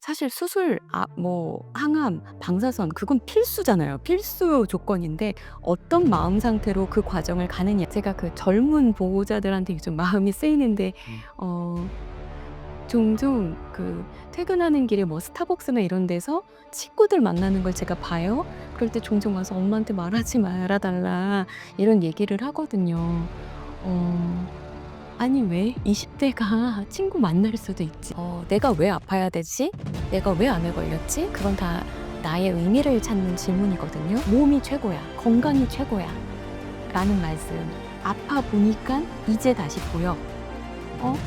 사실 수술 뭐 항암, 방사선 그건 필수잖아요. 필수 조건인데 어떤 마음 상태로 그 과정을 가느냐. 제가 그 젊은 보호자들한테 요즘 마음이 쓰이는데 음. 어 종종 그 퇴근하는 길에 뭐 스타벅스나 이런 데서 친구들 만나는 걸 제가 봐요. 그럴 때 종종 와서 "엄마한테 말하지 말아 달라." 이런 얘기를 하거든요. 어 아니 왜 20 대가 친구 만날 수도 있지. '내가 왜 아파야 되지? 내가 왜 암에 걸렸지?' 그건 다 나의 의미를 찾는 질문이거든요. "몸이 최고야. 건강이 최고야." 라는 말씀. 아파 보니깐 이제 다시 보여.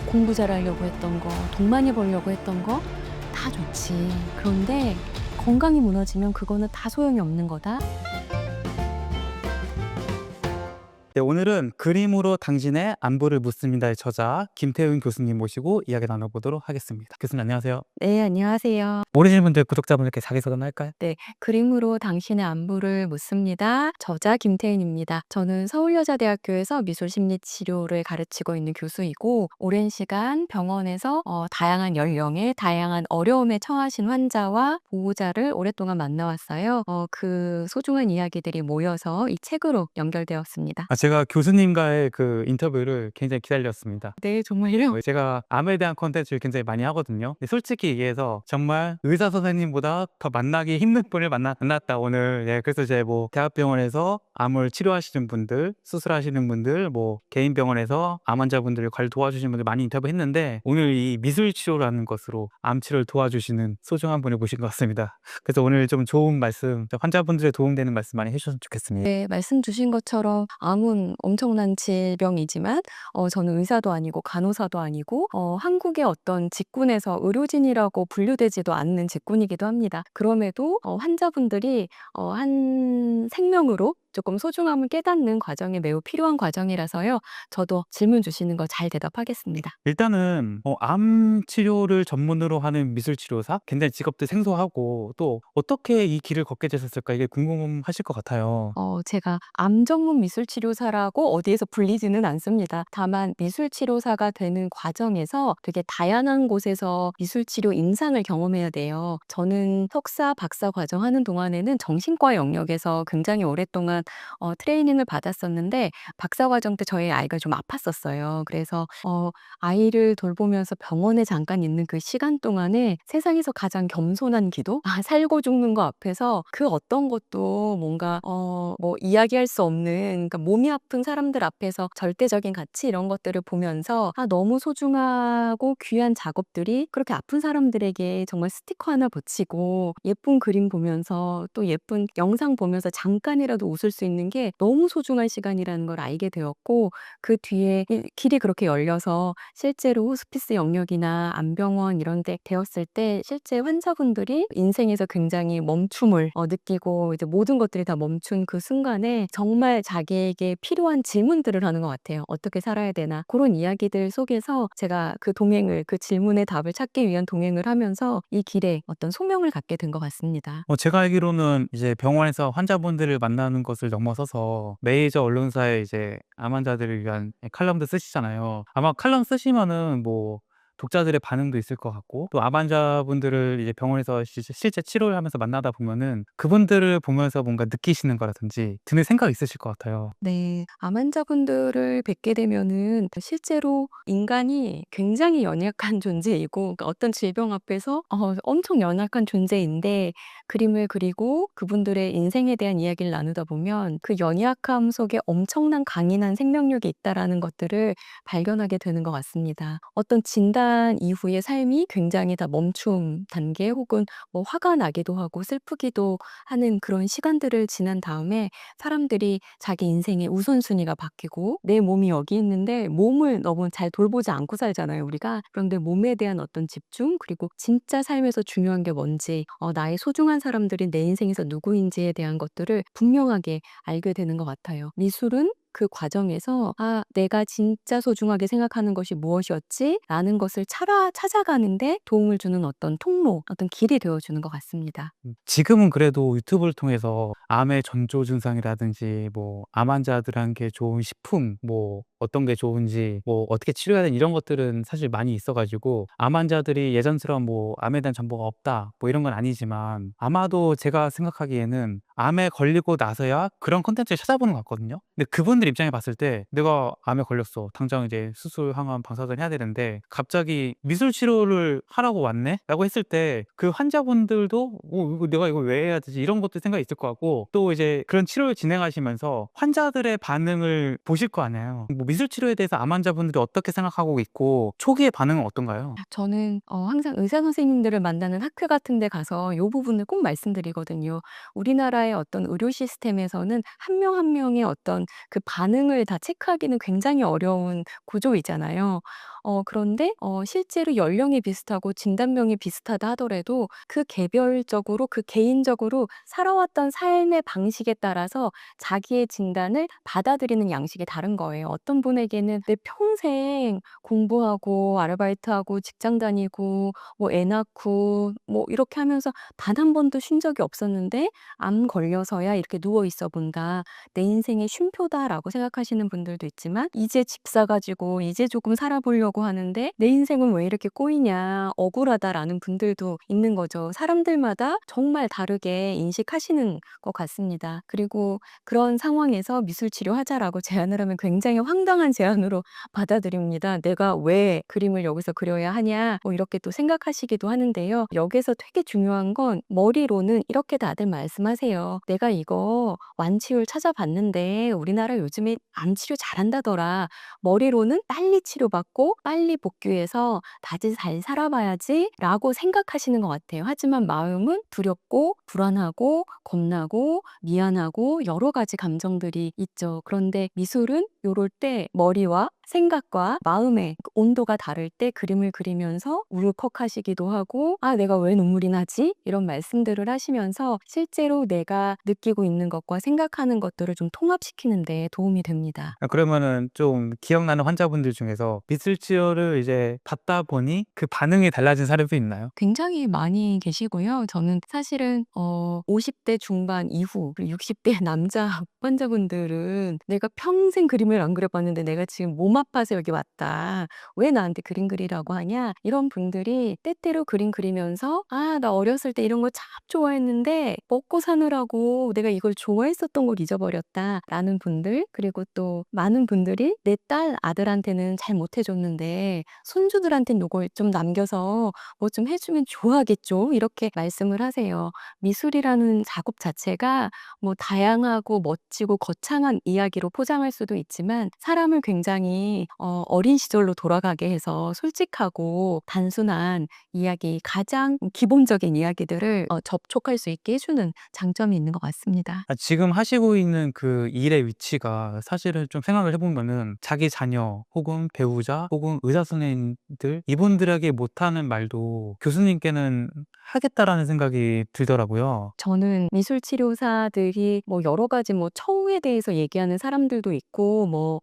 공부 잘하려고 했던 거, 돈 많이 벌려고 했던 거 다 좋지. 그런데 건강이 무너지면 그거는 다 소용이 없는 거다. 네, 오늘은 그림으로 당신의 안부를 묻습니다의 저자 김태훈 교수님 모시고 이야기 나눠보도록 하겠습니다. 교수님 안녕하세요. 네, 안녕하세요. 모르시는 분들 구독자분들께 자기소개 할까요? 네, 그림으로 당신의 안부를 묻습니다. 저자 김태인입니다. 저는 서울여자대학교에서 미술심리치료를 가르치고 있는 교수이고 오랜 시간 병원에서 다양한 연령의 다양한 어려움에 처하신 환자와 보호자를 오랫동안 만나왔어요. 그 소중한 이야기들이 모여서 이 책으로 연결되었습니다. 제가 교수님과의 그 인터뷰를 굉장히 기다렸습니다. 네, 정말요? 제가 암에 대한 콘텐츠를 굉장히 많이 하거든요. 근데 솔직히 얘기해서 정말 의사 선생님보다 더 만나기 힘든 분을 만났다 오늘. 예, 그래서 이제 뭐 대학병원에서 암을 치료하시는 분들, 수술하시는 분들, 뭐 개인 병원에서 암 환자분들을 관리 도와주시는 분들 많이 인터뷰했는데 오늘 이 미술 치료라는 것으로 암 치료를 도와주시는 소중한 분을 모신 것 같습니다. 그래서 오늘 좀 좋은 말씀, 환자분들의 도움되는 말씀 많이 해주셨으면 좋겠습니다. 네, 말씀 주신 것처럼 암은 엄청난 질병이지만 저는 의사도 아니고 간호사도 아니고 한국의 어떤 직군에서 의료진이라고 분류되지도 않는 직군이기도 합니다. 그럼에도 환자분들이 한 생명으로 조금 소중함을 깨닫는 과정이 매우 필요한 과정이라서요. 저도 질문 주시는 거 잘 대답하겠습니다. 일단은 암 치료를 전문으로 하는 미술 치료사? 굉장히 직업도 생소하고 또 어떻게 이 길을 걷게 되셨을까 이게 궁금하실 것 같아요. 제가 암 전문 미술 치료사라고 어디에서 불리지는 않습니다. 다만 미술 치료사가 되는 과정에서 되게 다양한 곳에서 미술 치료 임상을 경험해야 돼요. 저는 석사, 박사 과정 하는 동안에는 정신과 영역에서 굉장히 오랫동안 트레이닝을 받았었는데 박사 과정 때 저희 아이가 좀 아팠었어요. 그래서 아이를 돌보면서 병원에 잠깐 있는 그 시간 동안에 세상에서 가장 겸손한 기도? 살고 죽는 거 앞에서 그 어떤 것도 뭔가 뭐 이야기할 수 없는, 그러니까 몸이 아픈 사람들 앞에서 절대적인 가치 이런 것들을 보면서 너무 소중하고 귀한 작업들이 그렇게 아픈 사람들에게 정말 스티커 하나 붙이고 예쁜 그림 보면서 또 예쁜 영상 보면서 잠깐이라도 웃을 수 있는 게 너무 소중한 시간이라는 걸 알게 되었고 그 뒤에 이 길이 그렇게 열려서 실제로 호스피스 영역이나 암병원 이런 데 되었을 때 실제 환자분들이 인생에서 굉장히 멈춤을 느끼고 이제 모든 것들이 다 멈춘 그 순간에 정말 자기에게 필요한 질문들을 하는 것 같아요. '어떻게 살아야 되나?' 그런 이야기들 속에서 제가 그 동행을, 그 질문의 답을 찾기 위한 동행을 하면서 이 길에 어떤 소명을 갖게 된 것 같습니다. 제가 알기로는 이제 병원에서 환자분들을 만나는 것을 넘어서서 메이저 언론사에 이제 암 환자들을 위한 칼럼도 쓰시잖아요. 아마 칼럼 쓰시면은 뭐 독자들의 반응도 있을 것 같고 또 암 환자분들을 이제 병원에서 실제 치료를 하면서 만나다 보면은 그분들을 보면서 뭔가 느끼시는 거라든지 드는 생각이 있으실 것 같아요. 네. 암 환자분들을 뵙게 되면은 실제로 인간이 굉장히 연약한 존재이고, 그러니까 어떤 질병 앞에서 엄청 연약한 존재인데 그림을 그리고 그분들의 인생에 대한 이야기를 나누다 보면 그 연약함 속에 엄청난 강인한 생명력이 있다라는 것들을 발견하게 되는 것 같습니다. 어떤 진단 이후의 삶이 굉장히 다 멈춤 단계 혹은 뭐 화가 나기도 하고 슬프기도 하는 그런 시간들을 지난 다음에 사람들이 자기 인생의 우선순위가 바뀌고 내 몸이 여기 있는데 몸을 너무 잘 돌보지 않고 살잖아요, 우리가. 그런데 몸에 대한 어떤 집중 그리고 진짜 삶에서 중요한 게 뭔지 나의 소중한 사람들이 내 인생에서 누구인지에 대한 것들을 분명하게 알게 되는 것 같아요. 미술은 그 과정에서 '아 내가 진짜 소중하게 생각하는 것이 무엇이었지?' 라는 것을 찾아가는데 도움을 주는 어떤 통로, 어떤 길이 되어 주는 것 같습니다. 지금은 그래도 유튜브를 통해서 암의 전조 증상이라든지 뭐 암 환자들한테 좋은 식품, 뭐 어떤 게 좋은지, 뭐 어떻게 치료해야 되는 이런 것들은 사실 많이 있어 가지고 암 환자들이 예전처럼 뭐 암에 대한 정보가 없다 뭐 이런 건 아니지만, 아마도 제가 생각하기에는 암에 걸리고 나서야 그런 콘텐츠를 찾아보는 것 같거든요. 근데 그분들 입장에 봤을 때 '내가 암에 걸렸어. 당장 이제 수술, 항암, 방사선 해야 되는데 갑자기 미술 치료를 하라고 왔네?'라고 했을 때 그 환자분들도 '이거 내가 이걸 왜 해야 되지?' 이런 것도 생각이 있을 것 같고, 또 이제 그런 치료를 진행하시면서 환자들의 반응을 보실 거 아니에요. 뭐 미술 치료에 대해서 암 환자분들이 어떻게 생각하고 있고 초기의 반응은 어떤가요? 저는 항상 의사 선생님들을 만나는 학회 같은 데 가서 요 부분을 꼭 말씀드리거든요. 우리나라의 어떤 의료 시스템에서는 한 명 한 명의 어떤 그 반응을 다 체크하기는 굉장히 어려운 구조이잖아요. 그런데 실제로 연령이 비슷하고 진단명이 비슷하다 하더라도 그 개별적으로 그 개인적으로 살아왔던 삶의 방식에 따라서 자기의 진단을 받아들이는 양식이 다른 거예요. 어떤 분에게는 내 평생 공부하고 아르바이트하고 직장 다니고 뭐 애 낳고 뭐 이렇게 하면서 단 한 번도 쉰 적이 없었는데 '암 걸려서야 이렇게 누워 있어 본다. 내 인생의 쉼표다.'라고 생각하시는 분들도 있지만 이제 집 사 가지고 이제 조금 살아 보려고 하는데 '내 인생은 왜 이렇게 꼬이냐. 억울하다.'라는 분들도 있는 거죠. 사람들마다 정말 다르게 인식하시는 것 같습니다. 그리고 그런 상황에서 "미술 치료하자."라고 제안을 하면 굉장히 황당한 제안으로 받아들입니다. '내가 왜 그림을 여기서 그려야 하냐.' 뭐 이렇게 또 생각하시기도 하는데요. 여기서 되게 중요한 건 머리로는 이렇게 다들 말씀하세요. "내가 이거 완치율 찾아봤는데 우리나라 요즘에 암 치료 잘한다더라." 머리로는 빨리 치료받고 빨리 복귀해서 '다시 잘 살아봐야지.'라고 생각하시는 것 같아요. 하지만 마음은 두렵고 불안하고 겁나고 미안하고 여러 가지 감정들이 있죠. 그런데 미술은 요럴 때 머리와 생각과 마음의 그 온도가 다를 때 그림을 그리면서 울컥하시기도 하고 '아 내가 왜 눈물이 나지?' 이런 말씀들을 하시면서 실제로 내가 느끼고 있는 것과 생각하는 것들을 좀 통합시키는 데 도움이 됩니다. 그러면은 좀 기억나는 환자분들 중에서 미술 치료를 이제 받다 보니 그 반응이 달라진 사례도 있나요? 굉장히 많이 계시고요. 저는 사실은 50대 중반 이후 그리고 60대 남자 환자분들은 "내가 평생 그림을 안 그려 봤는데 내가 지금 몸 아파서 여기 왔다. 왜 나한테 그림 그리라고 하냐?" 이런 분들이 때때로 그림 그리면서 "아 나 어렸을 때 이런 거 참 좋아했는데 먹고 사느라고 내가 이걸 좋아했었던 걸 잊어버렸다."라는 분들, 그리고 또 많은 분들이 "내 딸, 아들한테는 잘 못해 줬는데 손주들한텐 요걸 좀 남겨서 뭐 좀 해 주면 좋아하겠죠." 이렇게 말씀을 하세요. 미술이라는 작업 자체가 뭐 다양하고 멋지고 거창한 이야기로 포장할 수도 있지만 사람을 굉장히 어린 시절로 돌아가게 해서 솔직하고 단순한 이야기, 가장 기본적인 이야기들을 접촉할 수 있게 해 주는 장점이 있는 것 같습니다. 지금 하시고 있는 그 일의 위치가 사실은 좀 생각을 해 보면은 자기 자녀 혹은 배우자 혹은 의사 선생님들 이분들에게 못하는 말도 교수님께는 하겠다라는 생각이 들더라고요. 저는 미술 치료사들이 뭐 여러 가지 뭐 처우에 대해서 얘기하는 사람들도 있고 뭐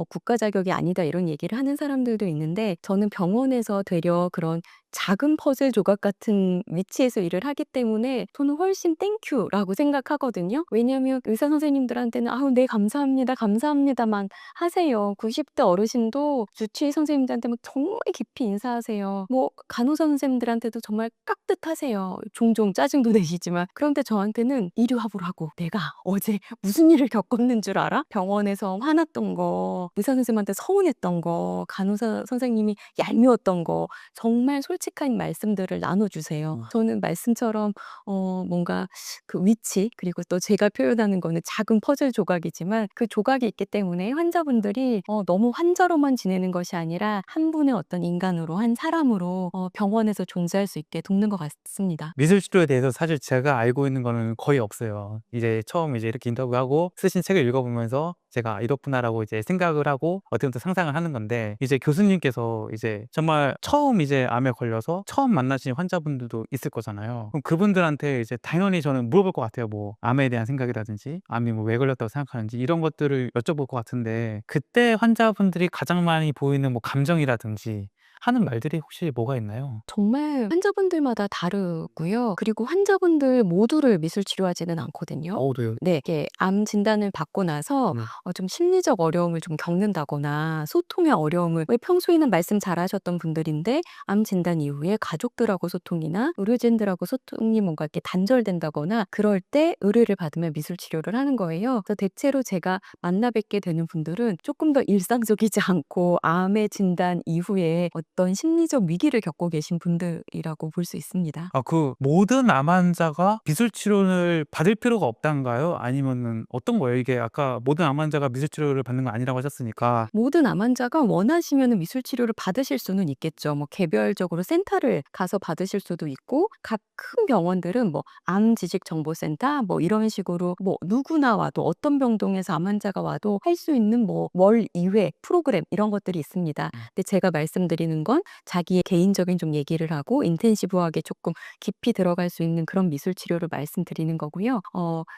"국가 자격이 아니다." 이런 얘기를 하는 사람들도 있는데 저는 병원에서 되려 그런 작은 퍼즐 조각 같은 위치에서 일을 하기 때문에 저는 훨씬 땡큐라고 생각하거든요. 왜냐하면 의사 선생님들한테는 "아우 네 감사합니다. 감사합니다."만 하세요. 90대 어르신도 주치의 선생님들한테는 정말 깊이 인사하세요. 뭐 간호사 선생님들한테도 정말 깍듯하세요. 종종 짜증도 내시지만. 그런데 저한테는 이류화보라고 "내가 어제 무슨 일을 겪었는 줄 알아? 병원에서 화났던 거, 의사 선생님한테 서운했던 거, 간호사 선생님이 얄미웠던 거." 정말 솔직한 말씀들을 나눠 주세요. 저는 말씀처럼 뭔가 그 위치, 그리고 또 제가 표현하는 거는 작은 퍼즐 조각이지만 그 조각이 있기 때문에 환자분들이 너무 환자로만 지내는 것이 아니라 한 분의 어떤 인간으로, 한 사람으로 병원에서 존재할 수 있게 돕는 것 같습니다. 미술 치료에 대해서 사실 제가 알고 있는 거는 거의 없어요. 이제 처음 이제 이렇게 인터뷰하고 쓰신 책을 읽어보면서 제가 이렇구나라고 이제 생각을 하고 어떻게 보면 상상을 하는 건데, 이제 교수님께서 이제 정말 처음 이제 암에 걸려서 처음 만나신 환자분들도 있을 거잖아요. 그럼 그분들한테 이제 당연히 저는 물어볼 것 같아요. 뭐 암에 대한 생각이라든지 암이 뭐 왜 걸렸다고 생각하는지 이런 것들을 여쭤볼 것 같은데, 그때 환자분들이 가장 많이 보이는 뭐 감정이라든지 하는 말들이 혹시 뭐가 있나요? 정말 환자분들마다 다르고요. 그리고 환자분들 모두를 미술 치료하지는 않거든요. 네. 네. 이게 암 진단을 받고 나서 네. 좀 심리적 어려움을 좀 겪는다거나 소통의 어려움을, 왜 평소에는 말씀 잘하셨던 분들인데 암 진단 이후에 가족들하고 소통이나 의료진들하고 소통이 뭔가 이렇게 단절된다거나 그럴 때 의뢰를 받으면 미술 치료를 하는 거예요. 그래서 대체로 제가 만나 뵙게 되는 분들은 조금 더 일상적이지 않고 암의 진단 이후에 어떤 심리적 위기를 겪고 계신 분들이라고 볼 수 있습니다. 그 모든 암 환자가 미술 치료를 받을 필요가 없단가요? 아니면은 어떤 거예요? 이게 아까 모든 암 환자가 미술 치료를 받는 건 아니라고 하셨으니까. 모든 암 환자가 원하시면은 미술 치료를 받으실 수는 있겠죠. 뭐 개별적으로 센터를 가서 받으실 수도 있고, 각 큰 병원들은 뭐 암 지식 정보 센터 뭐 이런 식으로 뭐 누구나 와도, 어떤 병동에서 암 환자가 와도 할 수 있는 뭐 월 2회 프로그램 이런 것들이 있습니다. 근데 제가 말씀드리는 건 자기의 개인적인 좀 얘기를 하고 인텐시브하게 조금 깊이 들어갈 수 있는 그런 미술 치료를 말씀드리는 거고요.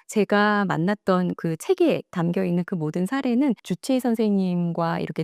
제가 만났던 그 책에 담겨 있는 그 모든 사례는 주치의 선생님과 이렇게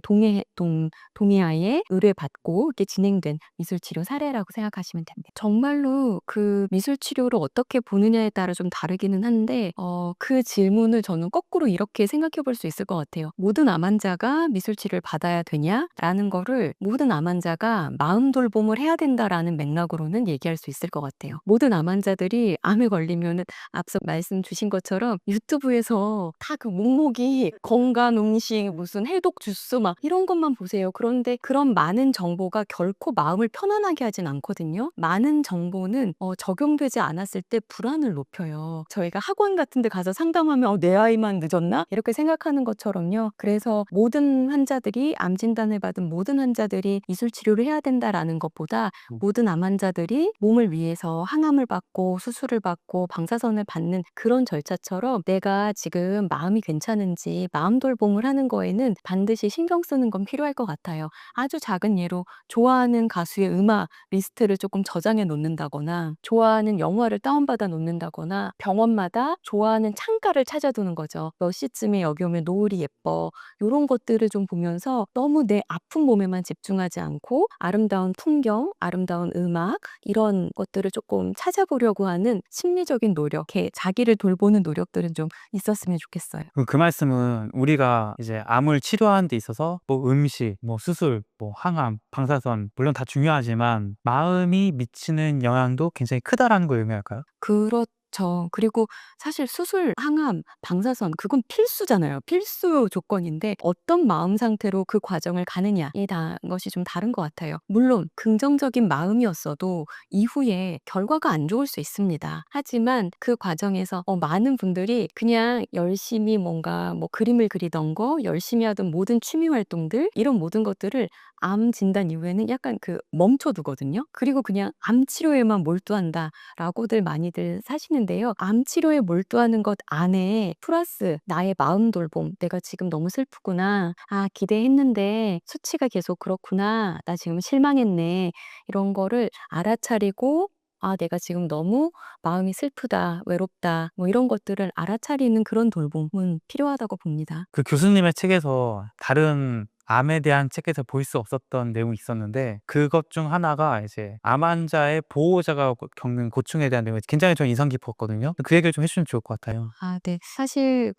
동의하에 의뢰받고 이렇게 진행된 미술 치료 사례라고 생각하시면 됩니다. 정말로 그 미술 치료를 어떻게 보느냐에 따라 좀 다르기는 한데, 그 질문을 저는 거꾸로 이렇게 생각해 볼 수 있을 것 같아요. 모든 암 환자가 미술 치료를 받아야 되냐라는 거를 모든 암 환자가 마음 돌봄을 해야 된다라는 맥락으로는 얘기할 수 있을 것 같아요. 모든 암 환자들이 암에 걸리면은 앞서 말씀 주신 것처럼 유튜브에서 다 그 묵묵히 건강 음식, 무슨 해독 주스 막 이런 것만 보세요. 그런데 그런 많은 정보가 결코 마음을 편안하게 하진 않거든요. 많은 정보는 적용되지 않았을 때 불안을 높여요. 저희가 학원 같은 데 가서 상담하면 내 아이만 늦었나? 이렇게 생각하는 것처럼요. 그래서 모든 환자들이, 암 진단을 받은 모든 환자들이 미술 치료를 해야 된다라는 것보다 모든 암 환자들이 몸을 위해서 항암을 받고 수술을 받고 방사선을 받는 그런 절차처럼 내가 지금 마음이 괜찮은지 마음 돌봄을 하는 거에는 반드시 신경 쓰는 건 필요할 것 같아요. 아주 작은 예로 좋아하는 가수의 음악 리스트를 조금 저장해 놓는다거나, 좋아하는 영화를 다운받아 놓는다거나, 병원마다 좋아하는 창가를 찾아두는 거죠. 몇 시쯤에 여기 오면 노을이 예뻐. 요런 것들을 좀 보면서 너무 내 아픈 몸에만 집중하지 않고 아름다운 풍경, 아름다운 음악 이런 것들을 조금 찾아보려고 하는 심리적인 노력, 이렇게 자기를 돌보는 노력들은 좀 있었으면 좋겠어요. 그 말씀은 우리가 이제 암을 치료하는 데 있어서 뭐 음식, 뭐 수술, 뭐 항암, 방사선 물론 다 중요하지만 마음이 미치는 영향도 굉장히 크다라는 걸 의미할까요? 그렇죠. 그리고 사실 수술, 항암, 방사선 그건 필수잖아요. 필수 조건인데 어떤 마음 상태로 그 과정을 가느냐에 대한 것이 좀 다른 것 같아요. 물론 긍정적인 마음이었어도 이후에 결과가 안 좋을 수 있습니다. 하지만 그 과정에서 많은 분들이 그냥 열심히 뭔가 뭐 그림을 그리던 거, 열심히 하던 모든 취미 활동들 이런 모든 것들을 암 진단 이후에는 약간 멈춰 두거든요. 그리고 그냥 '암 치료에만 몰두한다.'라고들 많이들 사시는데요. 암 치료에 몰두하는 것 안에 플러스 나의 마음 돌봄, '내가 지금 너무 슬프구나. 아 기대했는데 수치가 계속 그렇구나. 나 지금 실망했네.' 이런 거를 알아차리고 '아 내가 지금 너무 마음이 슬프다. 외롭다.' 뭐 이런 것들을 알아차리는 그런 돌봄은 필요하다고 봅니다. 그 교수님의 책에서 다른 암에 대한 책에서 볼 수 없었던 내용이 있었는데, 그것 중 하나가 이제 암 환자의 보호자가 겪는 고충에 대한 내용이 굉장히 저는 인상 깊었거든요. 그 얘기를 좀 해 주시면 좋을 것 같아요. 아 네. 사실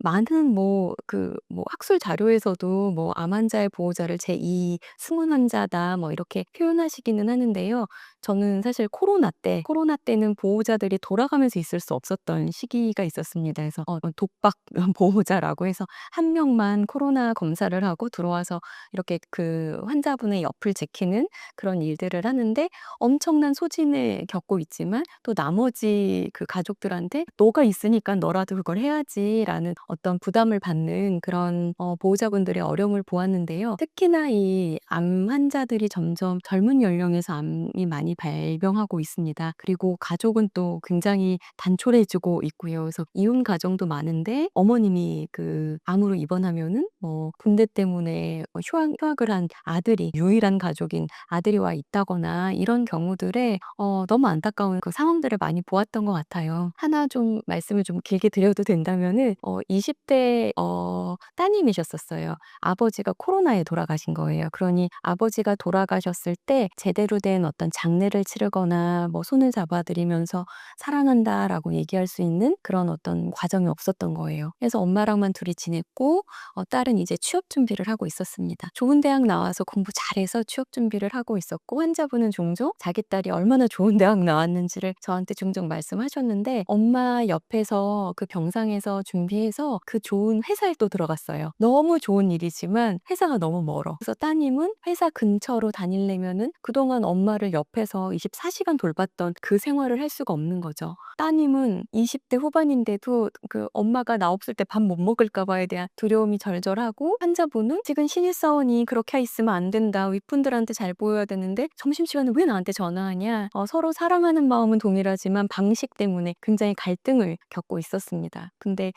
많은 학술 자료에서도 뭐 암 환자의 보호자를 제2 승훈 환자다 뭐 이렇게 표현하시기는 하는데요. 저는 사실 코로나 때는 보호자들이 돌아가면서 있을 수 없었던 시기가 있었습니다. 그래서 독박 보호자라고 해서 한 명만 코로나 검사를 하고 들어와서 이렇게 그 환자분의 옆을 지키는 그런 일들을 하는데 엄청난 소진을 겪고 있지만 또 나머지 그 가족들한테 "너가 있으니까 너라도 그걸 해야지."라는 어떤 부담을 받는 그런 보호자분들의 어려움을 보았는데요. 특히나 이 암 환자들이 점점 젊은 연령에서 암이 많이 발병하고 있습니다. 그리고 가족은 또 굉장히 단촐해지고 있고요. 그래서 이혼 가정도 많은데 어머님이 그 암으로 입원하면은 뭐 군대 때문에 휴학을 한 아들이 유일한 가족인 아들이 와 있다거나 이런 경우들에 너무 안타까운 그 상황들을 많이 보았던 것 같아요. 하나 좀 말씀을 좀 길게 드려도 된다면은 20대 따님이셨었어요. 아버지가 코로나에 돌아가신 거예요. 그러니 아버지가 돌아가셨을 때 제대로 된 어떤 장례를 치르거나 뭐 손을 잡아 드리면서 "사랑한다."라고 얘기할 수 있는 그런 어떤 과정이 없었던 거예요. 그래서 엄마랑만 둘이 지냈고 딸은 이제 취업 준비를 하고 있었습니다. 좋은 대학 나와서 공부 잘해서 취업 준비를 하고 있었고 환자분은 종종 자기 딸이 얼마나 좋은 대학 나왔는지를 저한테 종종 말씀하셨는데 엄마 옆에서 그 병상에서 준비해서 그 좋은 회사에 또 들어갔어요. 너무 좋은 일이지만 회사가 너무 멀어. 그래서 따님은 회사 근처로 다니려면은 그동안 엄마를 옆에서 24시간 돌봤던 그 생활을 할 수가 없는 거죠. 따님은 20대 후반인데도 그 엄마가 나 없을 때 밥 못 먹을까 봐에 대한 두려움이 절절하고 환자분은 "지금 신입사원이 그렇게 있으면 안 된다. 윗분들한테 잘 보여야 되는데 점심시간에 왜 나한테 전화하냐." 서로 사랑하는 마음은 동일하지만 방식 때문에 굉장히 갈등을 겪고 있었습니다. 근데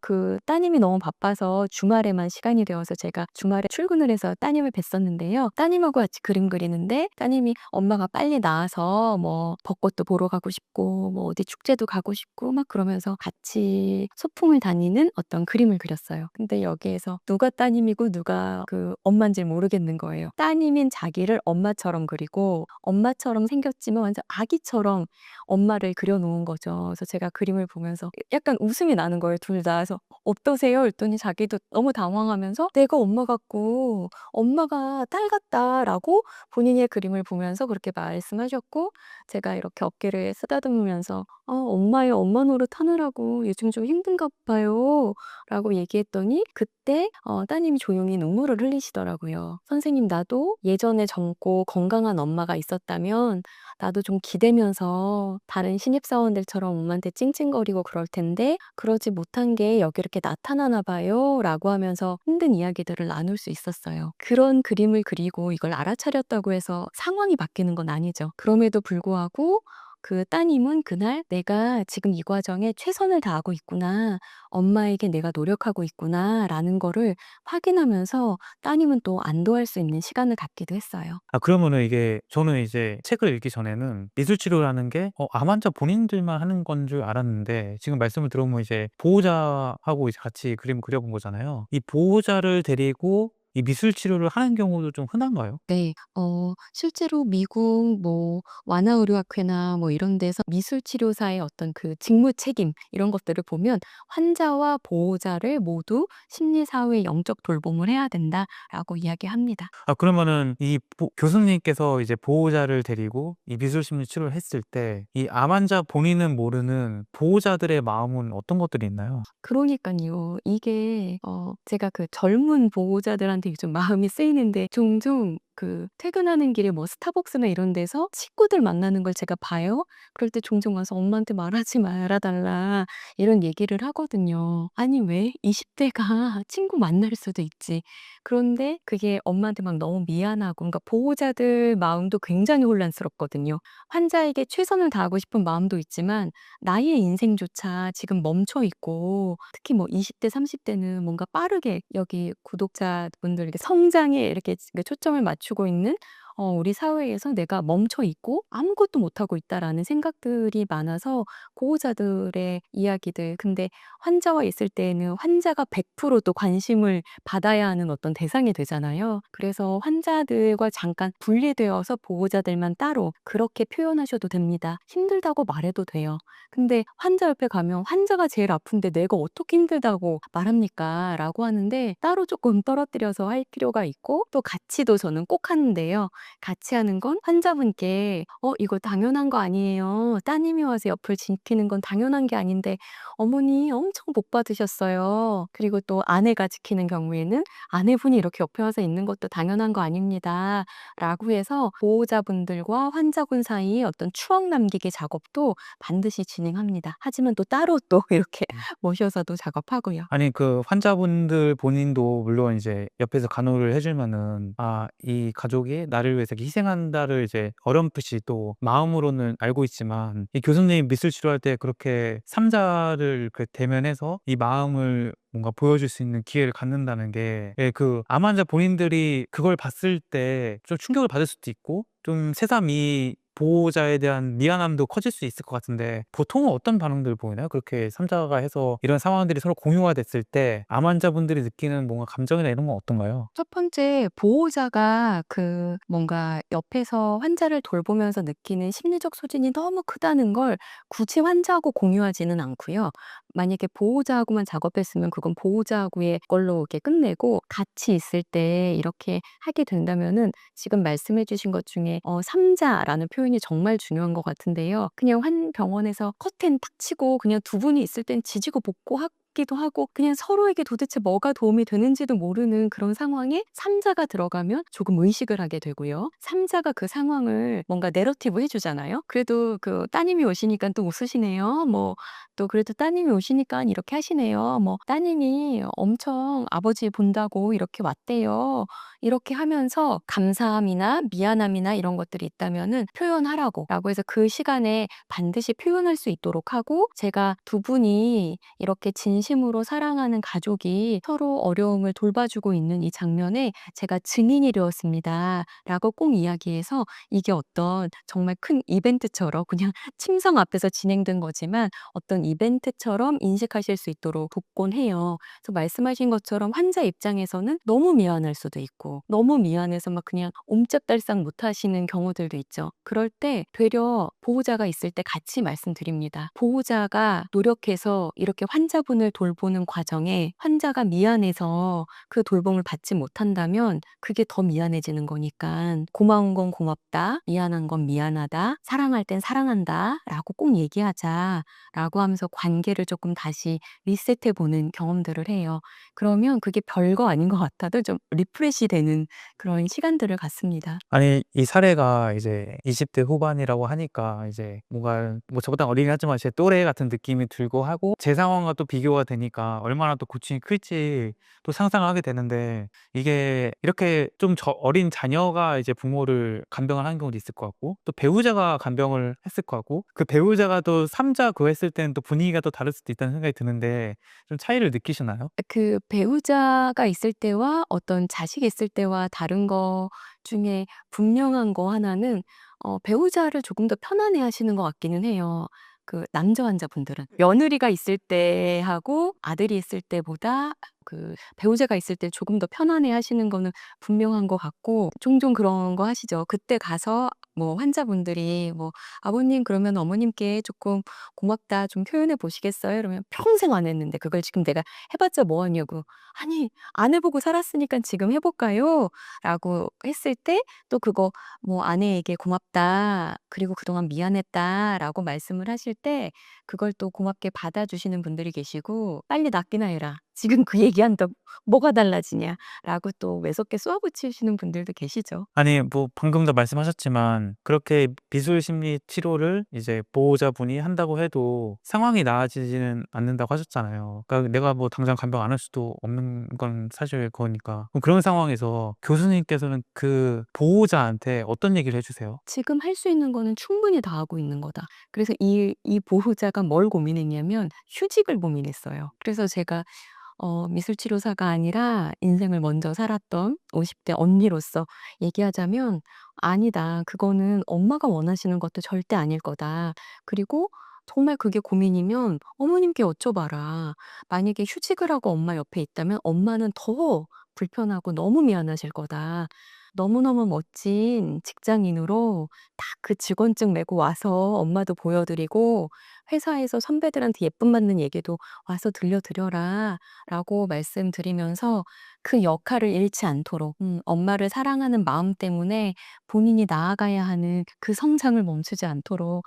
그 따님이 너무 바빠서 주말에만 시간이 되어서 제가 주말에 출근을 해서 따님을 뵀었는데요. 따님하고 같이 그림 그리는데 따님이 엄마가 빨리 나와서 뭐 벚꽃도 보러 가고 싶고 뭐 어디 축제도 가고 싶고 막 그러면서 같이 소풍을 다니는 어떤 그림을 그렸어요. 근데 여기에서 누가 따님이고 누가 그 엄마인지 모르겠는 거예요. 따님인 자기를 엄마처럼 그리고 엄마처럼 생겼지만 완전 아기처럼 엄마를 그려 놓은 거죠. 그래서 제가 그림을 보면서 약간 웃음이 나는 거예요, 둘 다. 그래서 "어떠세요?" 그랬더니 자기도 너무 당황하면서 "내가 엄마 같고 엄마가 딸 같다."라고 본인의 그림을 보면서 그렇게 말씀하셨고 제가 이렇게 어깨를 쓰다듬으면서 엄마의 엄마 노릇하느라고 요즘 좀 힘든가 봐요."라고 얘기했더니 그때 따님이 조용히 눈물을 흘리시더라고요. "선생님 나도 예전에 젊고 건강한 엄마가 있었다면 나도 좀 기대면서 다른 신입사원들처럼 엄마한테 찡찡거리고 그럴 텐데 그러지 못한 게 여기 이렇게 나타나나 봐요."라고 하면서 힘든 이야기들을 나눌 수 있었어요. 그런 그림을 그리고 이걸 알아차렸다고 해서 상황이 바뀌는 건 아니죠. 그럼에도 불구하고 그 따님은 그날 '내가 지금 이 과정에 최선을 다하고 있구나. 엄마에게 내가 노력하고 있구나.'라는 거를 확인하면서 따님은 또 안도할 수 있는 시간을 갖기도 했어요. 그러면은 이게 저는 이제 책을 읽기 전에는 미술 치료라는 게 암 환자 본인들만 하는 건 줄 알았는데 지금 말씀을 들어보면 이제 보호자하고 이제 같이 그림 그려 본 거잖아요. 이 보호자를 데리고 이 미술 치료를 하는 경우도 좀 흔한가요? 네. 실제로 미국 뭐 완화의료학회나 뭐 이런 데서 미술치료사의 어떤 그 직무 책임 이런 것들을 보면 "환자와 보호자를 모두 심리사회 영적 돌봄을 해야 된다."라고 이야기합니다. 그러면은 이 교수님께서 이제 보호자를 데리고 이 미술 심리 치료를 했을 때 이 암 환자 본인은 모르는 보호자들의 마음은 어떤 것들이 있나요? 그러니깐요. 이게 제가 그 젊은 보호자들한테 요즘 마음이 쓰이는데 종종 그 퇴근하는 길에 뭐 스타벅스나 이런 데서 친구들 만나는 걸 제가 봐요. 그럴 때 종종 와서 "엄마한테 말하지 말아 달라." 이런 얘기를 하거든요. 아니 왜? 20 대가 친구 만날 수도 있지. 그런데 그게 엄마한테 막 너무 미안하고 그러니까 보호자들 마음도 굉장히 혼란스럽거든요. 환자에게 최선을 다하고 싶은 마음도 있지만 나의 인생조차 지금 멈춰 있고 특히 뭐 20 대, 30 대는 뭔가 빠르게 여기 구독자분들 이렇게 성장에 이렇게 초점을 맞추고 있는 우리 사회에서 '내가 멈춰 있고 아무것도 못하고 있다.'라는 생각들이 많아서 보호자들의 이야기들 근데 환자와 있을 때에는 환자가 100%또 관심을 받아야 하는 어떤 대상이 되잖아요. 그래서 환자들과 잠깐 분리되어서 보호자들만 따로 그렇게 표현하셔도 됩니다. 힘들다고 말해도 돼요. 근데 환자 옆에 가면 "환자가 제일 아픈데 내가 어떻게 힘들다고 말합니까?"라고 하는데 따로 조금 떨어뜨려서 할 필요가 있고 또 같이도 저는 꼭 하는데요. 같이 하는 건 환자분께 이거 당연한 거 아니에요. 따님이 와서 옆을 지키는 건 당연한 게 아닌데 어머니 엄청 복 받으셨어요. 그리고 또 아내가 지키는 경우에는 아내분이 이렇게 옆에 와서 있는 것도 당연한 거 아닙니다. 라고 해서 보호자분들과 환자분 사이에 어떤 추억 남기기 작업도 반드시 진행합니다. 하지만 또 따로 또 이렇게 모셔서도 작업하고요. 아니 그 환자분들 본인도 물론 이제 옆에서 간호를 해 주면은 '아 이 가족이 나를 위해서 이렇게 희생한다.'를 이제 어렴풋이 또 마음으로는 알고 있지만 이 교수님이 미술 치료할 때 그렇게 삼자를 그 대면해서 이 마음을 뭔가 보여줄 수 있는 기회를 갖는다는 게 예 그 암 환자 본인들이 그걸 봤을 때 좀 충격을 받을 수도 있고 좀 새삼 이 보호자에 대한 미안함도 커질 수 있을 것 같은데 보통은 어떤 반응들을 보이나요? 그렇게 삼자가 해서 이런 상황들이 서로 공유가 됐을 때 암 환자분들이 느끼는 뭔가 감정이나 이런 건 어떤가요? 첫 번째 보호자가 그 뭔가 옆에서 환자를 돌보면서 느끼는 심리적 소진이 너무 크다는 걸 굳이 환자하고 공유하지는 않고요. 만약에 보호자하고만 작업했으면 그건 보호자하고의 걸로 이렇게 끝내고 같이 있을 때 이렇게 하게 된다면은 지금 말씀해 주신 것 중에 삼자라는 표현이 정말 중요한 것 같은데요. 그냥 한 병원에서 커튼 탁 치고 그냥 두 분이 있을 땐 지지고 볶고 기도 하고 그냥 서로에게 도대체 뭐가 도움이 되는지도 모르는 그런 상황에 삼자가 들어가면 조금 의식을 하게 되고요. 삼자가 그 상황을 뭔가 내러티브 해 주잖아요. 그래도 그 따님이 오시니까 또 웃으시네요. 뭐 또 그래도 따님이 오시니까 이렇게 하시네요. 뭐 따님이 엄청 아버지 본다고 이렇게 왔대요. 이렇게 하면서 감사함이나 미안함이나 이런 것들이 있다면은 표현하라고 해서 그 시간에 반드시 표현할 수 있도록 하고 제가 두 분이 이렇게 진심으로 사랑하는 가족이 서로 어려움을 돌봐주고 있는 이 장면에 제가 증인이 되었습니다.라고 꼭 이야기해서 이게 어떤 정말 큰 이벤트처럼 그냥 침성 앞에서 진행된 거지만 어떤 이벤트처럼 인식하실 수 있도록 돕곤 해요. 그래서 말씀하신 것처럼 환자 입장에서는 너무 미안할 수도 있고 너무 미안해서 막 그냥 옴짝달싹 못 하시는 경우들도 있죠. 그럴 때 되려 보호자가 있을 때 같이 말씀드립니다. 보호자가 노력해서 이렇게 환자분을 돌보는 과정에 환자가 미안해서 그 돌봄을 받지 못한다면 그게 더 미안해지는 거니까 고마운 건 고맙다, 미안한 건 미안하다, 사랑할 땐 사랑한다 라고 꼭 얘기하자라고 하면서 관계를 조금 다시 리셋해 보는 경험들을 해요. 그러면 그게 별거 아닌 것 같아도 좀 리프레시 되는 그런 시간들을 갖습니다. 아니 이 사례가 이제 20대 후반이라고 하니까 이제 뭔가 뭐 저보다 어리긴 하지만 제 또래 같은 느낌이 들고 하고 제 상황과 또 비교가 되니까 얼마나 또 고충이 클지 또 상상을 하게 되는데 이게 이렇게 좀 어린 자녀가 이제 부모를 간병을 하는 경우도 있을 것 같고 또 배우자가 간병을 했을 것 같고 그 배우자가 또 삼자 그거 했을 때는 또 분위기가 또 다를 수도 있다는 생각이 드는데 좀 차이를 느끼시나요? 그 배우자가 있을 때와 어떤 자식이 있을 때와 다른 거 중에 분명한 거 하나는 배우자를 조금 더 편안해 하시는 것 같기는 해요. 그 남자 환자분들은. 며느리가 있을 때하고 아들이 있을 때보다 그 배우자가 있을 때 조금 더 편안해 하시는 거는 분명한 것 같고 종종 그런 거 하시죠. 그때 가서 뭐 환자분들이 뭐 "아버님 그러면 어머님께 조금 고맙다 좀 표현해 보시겠어요?" 이러면 평생 안 했는데 그걸 지금 내가 해 봤자 뭐 하냐고. "아니 안 해 보고 살았으니깐 지금 해 볼까요?" 라고 했을 때 또 그거 뭐 "아내에게 고맙다. 그리고 그동안 미안했다."라고 말씀을 하실 때 그걸 또 고맙게 받아주시는 분들이 계시고 "빨리 낫기나 해라. 지금 그 얘기한다고 뭐가 달라지냐."라고 또 매섭게 쏘아붙이시는 분들도 계시죠. 아니 뭐 방금도 말씀하셨지만 그렇게 미술 심리 치료를 이제 보호자분이 한다고 해도 상황이 나아지지는 않는다고 하셨잖아요. 그러니까 내가 뭐 당장 간병 안 할 수도 없는 건 사실 그거니까. 그럼 그런 상황에서 교수님께서는 그 보호자한테 어떤 얘기를 해 주세요? 지금 할 수 있는 거는 충분히 다 하고 있는 거다. 그래서 이 보호자가 뭘 고민했냐면 휴직을 고민했어요. 그래서 제가 미술치료사가 아니라 인생을 먼저 살았던 50대 언니로서 얘기하자면 "아니다. 그거는 엄마가 원하시는 것도 절대 아닐 거다. 그리고 정말 그게 고민이면 어머님께 여쭤봐라. 만약에 휴직을 하고 엄마 옆에 있다면 엄마는 더 불편하고 너무 미안하실 거다. 너무너무 멋진 직장인으로 딱 그 직원증 메고 와서 엄마도 보여 드리고 회사에서 선배들한테 예쁨 받는 얘기도 와서 들려 드려라." 라고 말씀드리면서 그 역할을 잃지 않도록 엄마를 사랑하는 마음 때문에 본인이 나아가야 하는 그 성장을 멈추지 않도록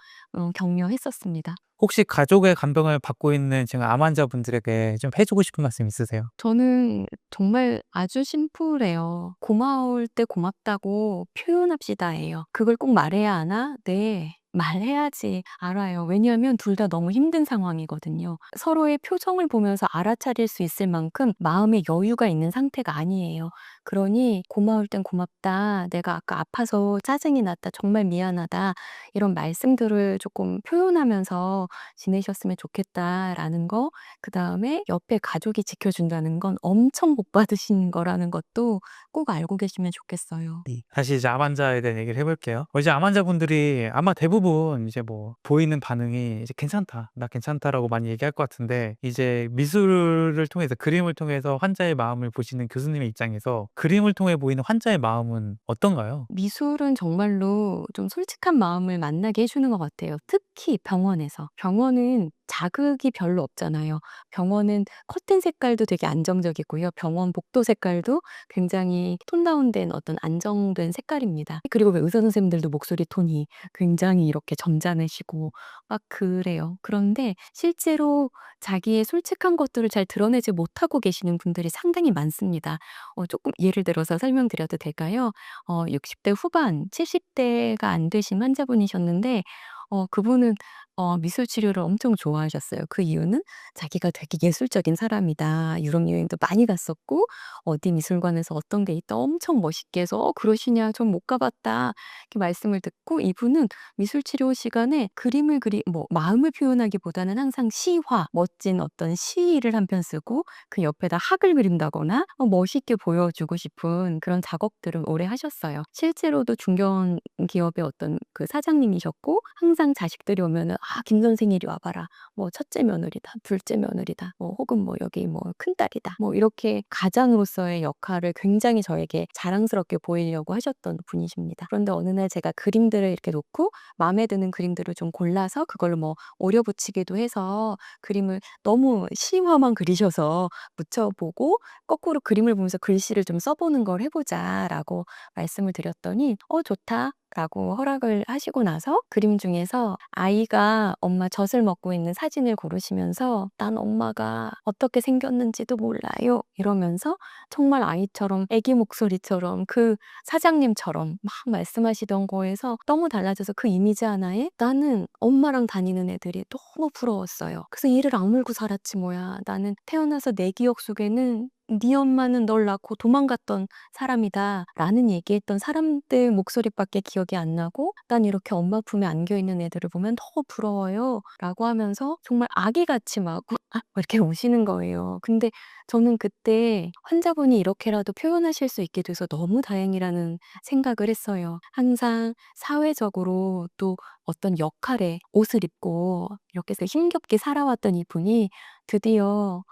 격려했었습니다. 혹시 가족의 간병을 받고 있는 지금 암 환자분들에게 좀 해 주고 싶은 말씀 있으세요? 저는 정말 아주 심플해요. "고마울 때 고맙다고 표현합시다."예요. 그걸 꼭 말해야 하나? 네. 말해야지 알아요. 왜냐하면 둘 다 너무 힘든 상황이거든요. 서로의 표정을 보면서 알아차릴 수 있을 만큼 마음의 여유가 있는 상태가 아니에요. 그러니 "고마울 땐 고맙다. 내가 아까 아파서 짜증이 났다. 정말 미안하다." 이런 말씀들을 조금 표현하면서 지내셨으면 좋겠다라는 거, 그다음에 옆에 가족이 지켜준다는 건 엄청 복 받으신 거라는 것도 꼭 알고 계시면 좋겠어요. 네. 다시 이제 암 환자에 대한 얘기를 해 볼게요. 이제 암 환자분들이 아마 대부분 이제 뭐 보이는 반응이 이제 "괜찮다. 나 괜찮다."라고 많이 얘기할 것 같은데, 이제 미술을 통해서, 그림을 통해서 환자의 마음을 보시는 교수님의 입장에서 그림을 통해 보이는 환자의 마음은 어떤가요? 미술은 정말로 좀 솔직한 마음을 만나게 해 주는 것 같아요. 특히 병원에서. 병원은 자극이 별로 없잖아요. 병원은 커튼 색깔도 되게 안정적이고요. 병원 복도 색깔도 굉장히 톤 다운된 어떤 안정된 색깔입니다. 그리고 왜 의사 선생님들도 목소리 톤이 굉장히 이렇게 점잖으시고 막 그래요. 그런데 실제로 자기의 솔직한 것들을 잘 드러내지 못하고 계시는 분들이 상당히 많습니다. 조금 예를 들어서 설명드려도 될까요? 60대 후반, 70 대가 안 되신 환자분이셨는데 그분은 미술 치료를 엄청 좋아하셨어요. 그 이유는 자기가 되게 예술적인 사람이다. 유럽 여행도 많이 갔었고 어디 미술관에서 어떤 게 있다 엄청 멋있게 해서 그러시냐? 전 못 가 봤다." 이렇게 말씀을 듣고 이분은 미술 치료 시간에 그림을 뭐 마음을 표현하기보다는 항상 시화, 멋진 어떤 시를 한 편 쓰고 그 옆에다 학을 그린다거나 멋있게 보여주고 싶은 그런 작업들을 오래 하셨어요. 실제로도 중견 기업의 어떤 그 사장님이셨고 항상 자식들이 오면은 "아 김 선생 이리 와 봐라. 뭐 첫째 며느리다. 둘째 며느리다. 뭐 혹은 뭐 여기 뭐 큰딸이다." 뭐 이렇게 가장으로서의 역할을 굉장히 저에게 자랑스럽게 보이려고 하셨던 분이십니다. 그런데 어느 날 제가 그림들을 이렇게 놓고 마음에 드는 그림들을 좀 골라서 그걸로 뭐 오려 붙이기도 해서 그림을 너무 시화만 그리셔서 붙여 보고 거꾸로 그림을 보면서 "글씨를 좀 써 보는 걸 해 보자."라고 말씀을 드렸더니 좋다."라고 허락을 하시고 나서 그림 중에서 아이가 엄마 젖을 먹고 있는 사진을 고르시면서 "난 엄마가 어떻게 생겼는지도 몰라요." 이러면서 정말 아이처럼 아기 목소리처럼 그 사장님처럼 막 말씀하시던 거에서 너무 달라져서 그 이미지 하나에 나는 엄마랑 다니는 애들이 너무 부러웠어요. 그래서 '이를 악물고 살았지 뭐야. 나는 태어나서 내 기억 속에는 네 엄마는 널 낳고 도망갔던 사람이다.'라는 얘기했던 사람들 목소리밖에 기억이 안 나고 "난 이렇게 엄마 품에 안겨 있는 애들을 보면 너무 부러워요."라고 하면서 정말 아기같이 막 이렇게 우시는 거예요. 근데 저는 그때 환자분이 이렇게라도 표현하실 수 있게 돼서 너무 다행이라는 생각을 했어요. 항상 사회적으로 또 어떤 역할에 옷을 입고 이렇게 해서 힘겹게 살아왔던 이분이 드디어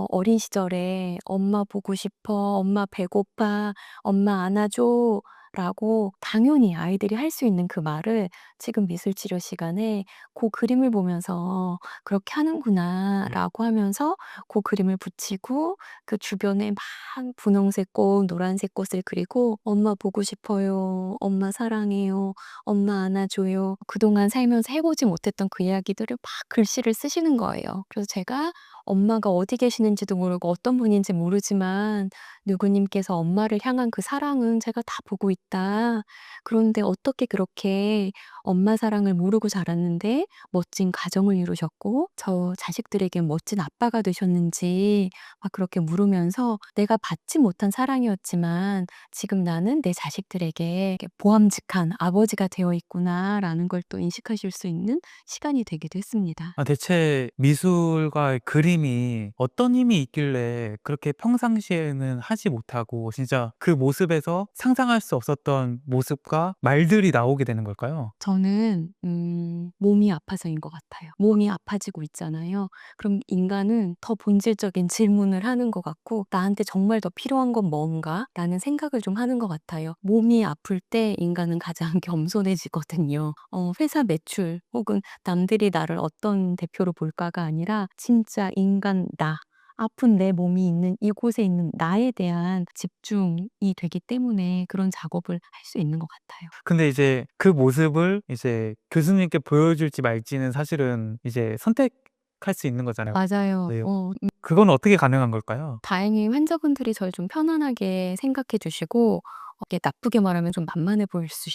어린 시절에 "엄마 보고 싶어. 엄마 배고파. 엄마 안아줘." 라고 당연히 아이들이 할 수 있는 그 말을 지금 미술 치료 시간에 "고 그림을 보면서 그렇게 하는구나."라고 하면서 고 그림을 붙이고 그 주변에 막 분홍색 꽃, 노란색 꽃을 그리고 "엄마 보고 싶어요. 엄마 사랑해요. 엄마 안아줘요." 그동안 살면서 해 보지 못했던 그 이야기들을 막 글씨를 쓰시는 거예요. 그래서 제가 엄마가 어디 계시는지도 모르고 어떤 분인지 모르지만 "누구님께서 엄마를 향한 그 사랑은 제가 다 보고 있다. 그런데 어떻게 그렇게 엄마 사랑을 모르고 자랐는데 멋진 가정을 이루셨고 저 자식들에게 멋진 아빠가 되셨는지." 막 그렇게 물으면서 '내가 받지 못한 사랑이었지만 지금 나는 내 자식들에게 이렇게 보암직한 아버지가 되어 있구나.'라는 걸 또 인식하실 수 있는 시간이 되기도 했습니다. 대체 미술과 그림이 어떤 힘이 있길래 그렇게 평상시에는 하지 못하고 진짜 그 모습에서 상상할 수 없었던 모습과 말들이 나오게 되는 걸까요? 저는 몸이 아파서인 것 같아요. 몸이 아파지고 있잖아요. 그럼 인간은 더 본질적인 질문을 하는 것 같고 '나한테 정말 더 필요한 건 뭔가?'라는 생각을 좀 하는 것 같아요. 몸이 아플 때 인간은 가장 겸손해지거든요. 회사 매출 혹은 남들이 나를 어떤 대표로 볼까가 아니라 진짜 인간 나. 아픈 내 몸이 있는 이곳에 있는 나에 대한 집중이 되기 때문에 그런 작업을 할 수 있는 것 같아요. 근데 이제 그 모습을 이제 교수님께 보여줄지 말지는 사실은 이제 선택할 수 있는 거잖아요. 맞아요. 네. 그건 어떻게 가능한 걸까요? 다행히 환자분들이 저를 좀 편안하게 생각해 주시고 이게 나쁘게 말하면 좀 만만해 보일 수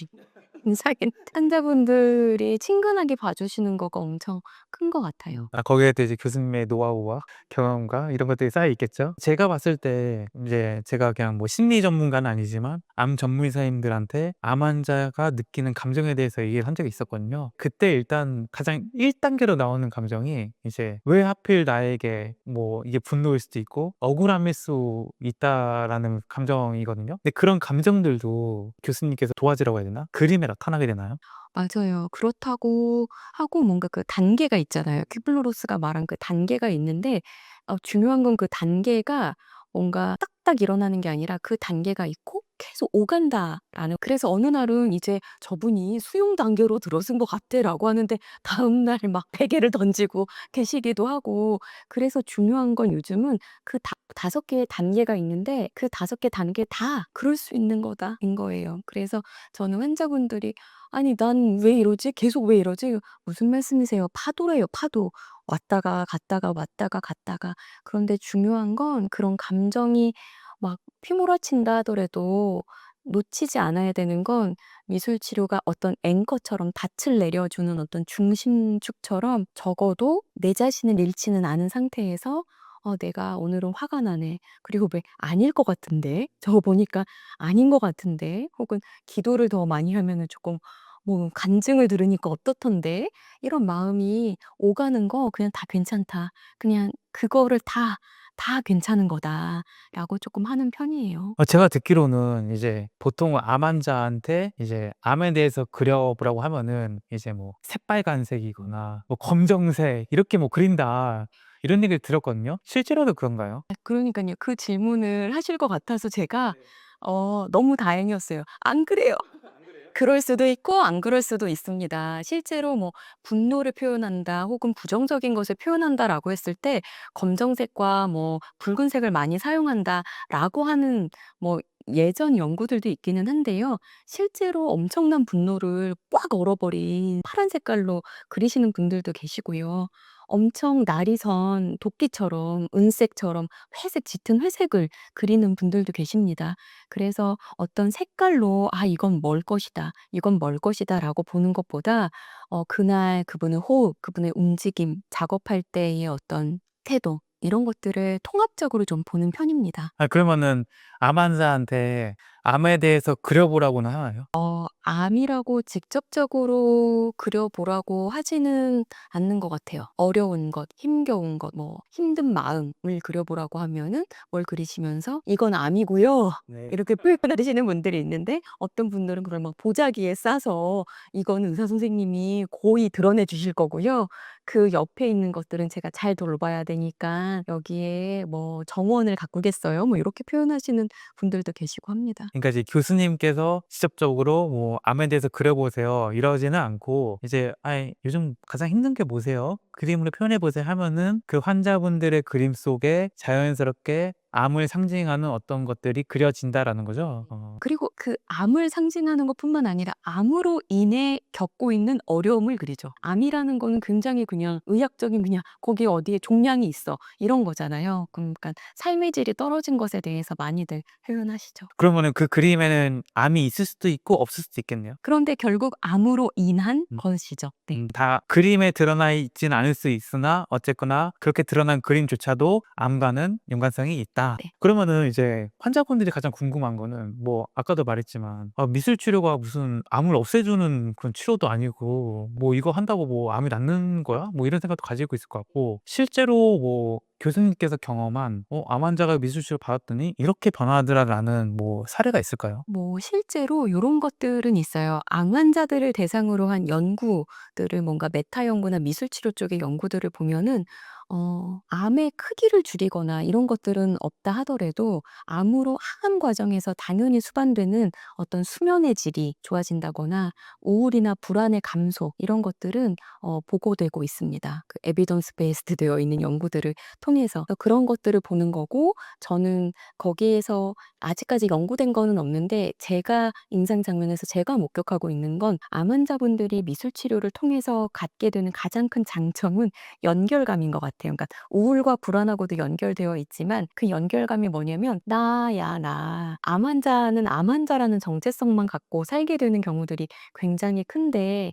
있는 사긴 환자분들이 친근하게 봐 주시는 거가 엄청 큰 것 같아요. 거기에 또 이제 교수님의 노하우와 경험과 이런 것들이 쌓여 있겠죠. 제가 봤을 때 이제 제가 그냥 뭐 심리 전문가는 아니지만 암 전문의사님들한테 암 환자가 느끼는 감정에 대해서 얘기를 한 적이 있었거든요. 그때 일단 가장 1단계로 나오는 감정이 이제 왜 하필 나에게 뭐 이게 분노일 수도 있고 억울함일 수 있다라는 감정이거든요. 근데 그런 감정들도 교수님께서 도와주라고 해야 되나? 그림에 나타나게 되나요? 맞아요. 그렇다고 하고 뭔가 그 단계가 있잖아요. kübler-로스가 말한 그 단계가 있는데 중요한 건 그 단계가 뭔가 딱딱 일어나는 게 아니라 그 단계가 있고 계속 오간다라는 그래서 어느 날은 이제 "저분이 수용 단계로 들어선 것 같아."라고 하는데 다음 날 막 베개를 던지고 계시기도 하고 그래서 중요한 건 요즘은 그 다섯 개의 단계가 있는데 그 다섯 개 단계 다 "그럴 수 있는 거다."인 거예요. 그래서 저는 환자분들이 "아니 난 왜 이러지? 계속 왜 이러지?" "무슨 말씀이세요?" 파도래요, 파도. 왔다가 갔다가 왔다가 갔다가. 그런데 중요한 건 그런 감정이 막 휘몰아친다 하더라도 놓치지 않아야 되는 건 미술 치료가 어떤 앵커처럼 닻을 내려주는 어떤 중심축처럼 적어도 내 자신을 잃지는 않은 상태에서 '내가 오늘은 화가 나네. 그리고 왜 아닐 것 같은데? 저거 보니까 아닌 것 같은데?' 혹은 '기도를 더 많이 하면은 쪼끔 뭐 간증을 들으니까 어떻던데?' 이런 마음이 오가는 거 그냥 '다 괜찮다. 그냥 그거를 다 괜찮은 거다.'라고 쪼끔 하는 편이에요. 제가 듣기로는 이제 보통 암 환자한테 이제 암에 대해서 그려 보라고 하면은 이제 뭐 새빨간색이거나 뭐 검정색 이렇게 뭐 그린다 이런 얘기를 들었거든요. 실제로도 그런가요? 그러니깐요. 그 질문을 하실 것 같아서 제가 너무 다행이었어요. "안 그래요." 그럴 수도 있고 안 그럴 수도 있습니다. 실제로 뭐 "분노를 표현한다." 혹은 "부정적인 것을 표현한다."라고 했을 때 "검정색과 뭐 붉은색을 많이 사용한다."라고 하는 뭐 예전 연구들도 있기는 한데요. 실제로 엄청난 분노를 꽉 얼어버린 파란 색깔로 그리시는 분들도 계시고요. 엄청 날이 선 도끼처럼 은색처럼 회색 짙은 회색을 그리는 분들도 계십니다. 그래서 어떤 색깔로 '아 이건 멀 것이다. 이건 멀 것이다.'라고 보는 것보다 그날 그분의 호흡, 그분의 움직임, 작업할 때의 어떤 태도 이런 것들을 통합적으로 좀 보는 편입니다. 그러면은 암 환자한테 암에 대해서 그려 보라고는 하나요? 암이라고 직접적으로 그려 보라고 하지는 않는 것 같아요. 어려운 것, 힘겨운 것, 뭐 힘든 마음을 그려 보라고 하면은 뭘 그리시면서 "이건 암이고요." 네. 이렇게 표현하시는 분들이 있는데 어떤 분들은 그걸 막 보자기에 싸서 "이거는 의사 선생님이 고의 드러내 주실 거고요. 그 옆에 있는 것들은 제가 잘 돌봐야 되니까 여기에 뭐 정원을 가꾸겠어요." 뭐 이렇게 표현하시는 분들도 계시고 합니다. 그러니까 이제 교수님께서 직접적으로 뭐 "암에 대해서 그려 보세요." 이러지는 않고 이제 "아이 요즘 가장 힘든 게 뭐세요? 그림으로 표현해 보세요." 하면은 그 환자분들의 그림 속에 자연스럽게 암을 상징하는 어떤 것들이 그려진다라는 거죠? 그리고 그 암을 상징하는 것뿐만 아니라 암으로 인해 겪고 있는 어려움을 그리죠. 암이라는 거는 굉장히 그냥 의학적인 그냥 거기 어디에 종양이 있어 이런 거잖아요. 그러니까 삶의 질이 떨어진 것에 대해서 많이들 표현하시죠. 그러면은 그 그림에는 암이 있을 수도 있고 없을 수도 있겠네요. 그런데 결국 암으로 인한 음. 것이죠. 네. 다 그림에 드러나 있진 않을 수 있으나 어쨌거나 그렇게 드러난 그림조차도 암과는 연관성이 있다. 네. 그러면은 이제 환자분들이 가장 궁금한 거는 뭐 아까도 말했지만 미술 치료가 무슨 암을 없애주는 그런 치료도 아니고 뭐 이거 한다고 뭐 암이 낫는 거야? 뭐 이런 생각도 가지고 있을 것 같고 실제로 뭐 교수님께서 경험한 암 환자가 미술 치료 받았더니 이렇게 변하더라라는 뭐 사례가 있을까요? 뭐 실제로 요런 것들은 있어요. 암 환자들을 대상으로 한 연구들을 뭔가 메타 연구나 미술 치료 쪽의 연구들을 보면은 암의 크기를 줄이거나 이런 것들은 없다 하더라도 암으로 항암 과정에서 당연히 수반되는 어떤 수면의 질이 좋아진다거나 우울이나 불안의 감소 이런 것들은 보고되고 있습니다. 그 에비던스 베이스드 되어 있는 연구들을 통해서. 그런 것들을 보는 거고 저는 거기에서 아직까지 연구된 거는 없는데 제가 임상 장면에서 제가 목격하고 있는 건 암 환자분들이 미술 치료를 통해서 갖게 되는 가장 큰 장점은 연결감인 것 같아요. 그러니까 우울과 불안하고도 연결되어 있지만 그 연결감이 뭐냐면 나야 나. 암 환자는 암 환자라는 정체성만 갖고 살게 되는 경우들이 굉장히 큰데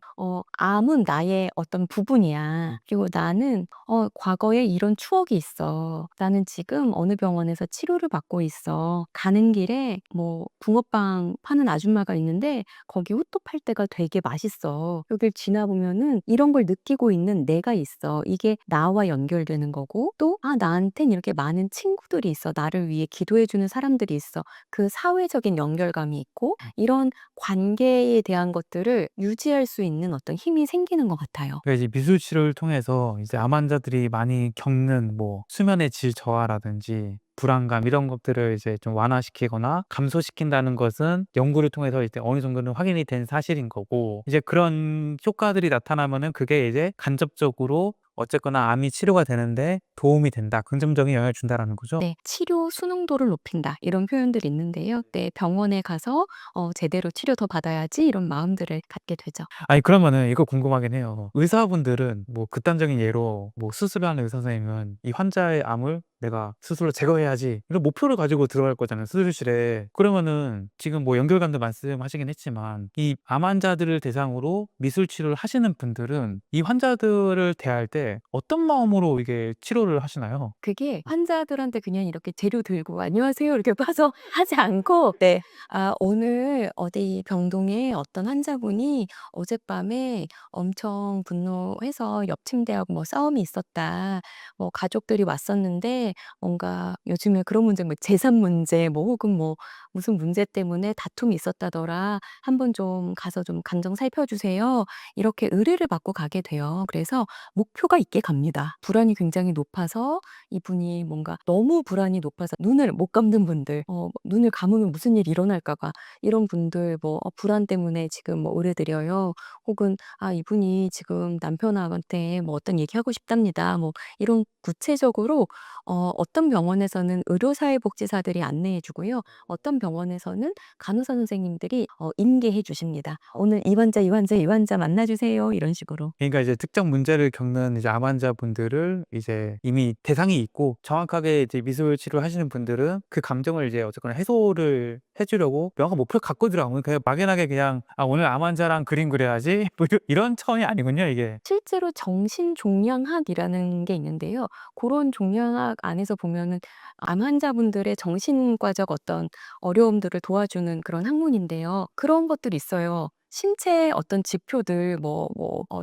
암은 나의 어떤 부분이야. 그리고 나는 과거에 이런 추억이 있어. 나는 지금 어느 병원에서 치료를 받고 있어. 가는 길에 뭐 붕어빵 파는 아줌마가 있는데 거기 호떡 팔 때가 되게 맛있어. 여길 지나 보면은 이런 걸 느끼고 있는 내가 있어. 이게 나와 연결되는 거고 또 나한텐 이렇게 많은 친구들이 있어. 나를 위해 기도해 주는 사람들이 있어. 그 사회적인 연결감이 있고 이런 관계에 대한 것들을 유지할 수 있는 어떤 힘이 생기는 것 같아요. 그러니까 이제 미술 치료를 통해서 이제 암 환자들이 많이 겪는 뭐 수면의 질 저하라든지 불안감 이런 것들을 이제 좀 완화시키거나 감소시킨다는 것은 연구를 통해서 이제 어느 정도는 확인이 된 사실인 거고, 이제 그런 효과들이 나타나면은 그게 이제 간접적으로 어쨌거나 암이 치료가 되는데 도움이 된다, 긍정적인 영향을 준다라는 거죠. 네. 치료 수능도를 높인다 이런 표현들이 있는데요. 네. 병원에 가서 제대로 치료 더 받아야지 이런 마음들을 갖게 되죠. 아니 그러면은 이거 궁금하긴 해요. 의사분들은 뭐 극단적인 예로 뭐 수술을 하는 의사 선생님은 이 환자의 암을 내가 스스로 제거해야지 이런 목표를 가지고 들어갈 거잖아요, 수술실에. 그러면은 지금 뭐 연결감도 말씀하시긴 했지만 이 암 환자들을 대상으로 미술 치료를 하시는 분들은 이 환자들을 대할 때 어떤 마음으로 이게 치료를 하시나요? 그게 환자들한테 그냥 이렇게 재료 들고 "안녕하세요." 이렇게 봐서 하지 않고 네. 오늘 어디 병동에 어떤 환자분이 어젯밤에 엄청 분노해서 옆 침대하고 뭐 싸움이 있었다. 뭐 가족들이 왔었는데 뭔가 요즘에 그런 문제 뭐 재산 문제 뭐 혹은 뭐 무슨 문제 때문에 다툼이 있었다더라. "한번 좀 가서 좀 감정 살펴 주세요." 이렇게 의뢰를 받고 가게 돼요. 그래서 목표가 있게 갑니다. 불안이 굉장히 높아서 이분이 뭔가 너무 불안이 높아서 눈을 못 감는 분들, 눈을 감으면 무슨 일이 일어날까 봐 이런 분들 뭐 불안 때문에 지금 뭐 의뢰드려요. 혹은 이분이 지금 남편한테 뭐 어떤 얘기하고 싶답니다. 뭐 이런 구체적으로 어떤 병원에서는 의료사회복지사들이 안내해 주고요. 어떤 병원에서는 간호사 선생님들이 인계해 주십니다. "오늘 이 환자, 이 환자, 이 환자 만나 주세요." 이런 식으로. 그러니까 이제 특정 문제를 겪는 이제 암 환자분들을 이제 이미 대상이 있고 정확하게 이제 미술 치료를 하시는 분들은 그 감정을 이제 어쨌거나 해소를 해 주려고 명확한 목표를 갖고 들어가면 그냥 막연하게 그냥 '아 오늘 암 환자랑 그림 그려야지.' 뭐 이런 차원이 아니군요, 이게. 실제로 정신종양학이라는 게 있는데요. 그런 종양학 안에서 보면은 암 환자분들의 정신과적 어떤 어려움들을 도와주는 그런 학문인데요. 그런 것들이 있어요. 신체의 어떤 지표들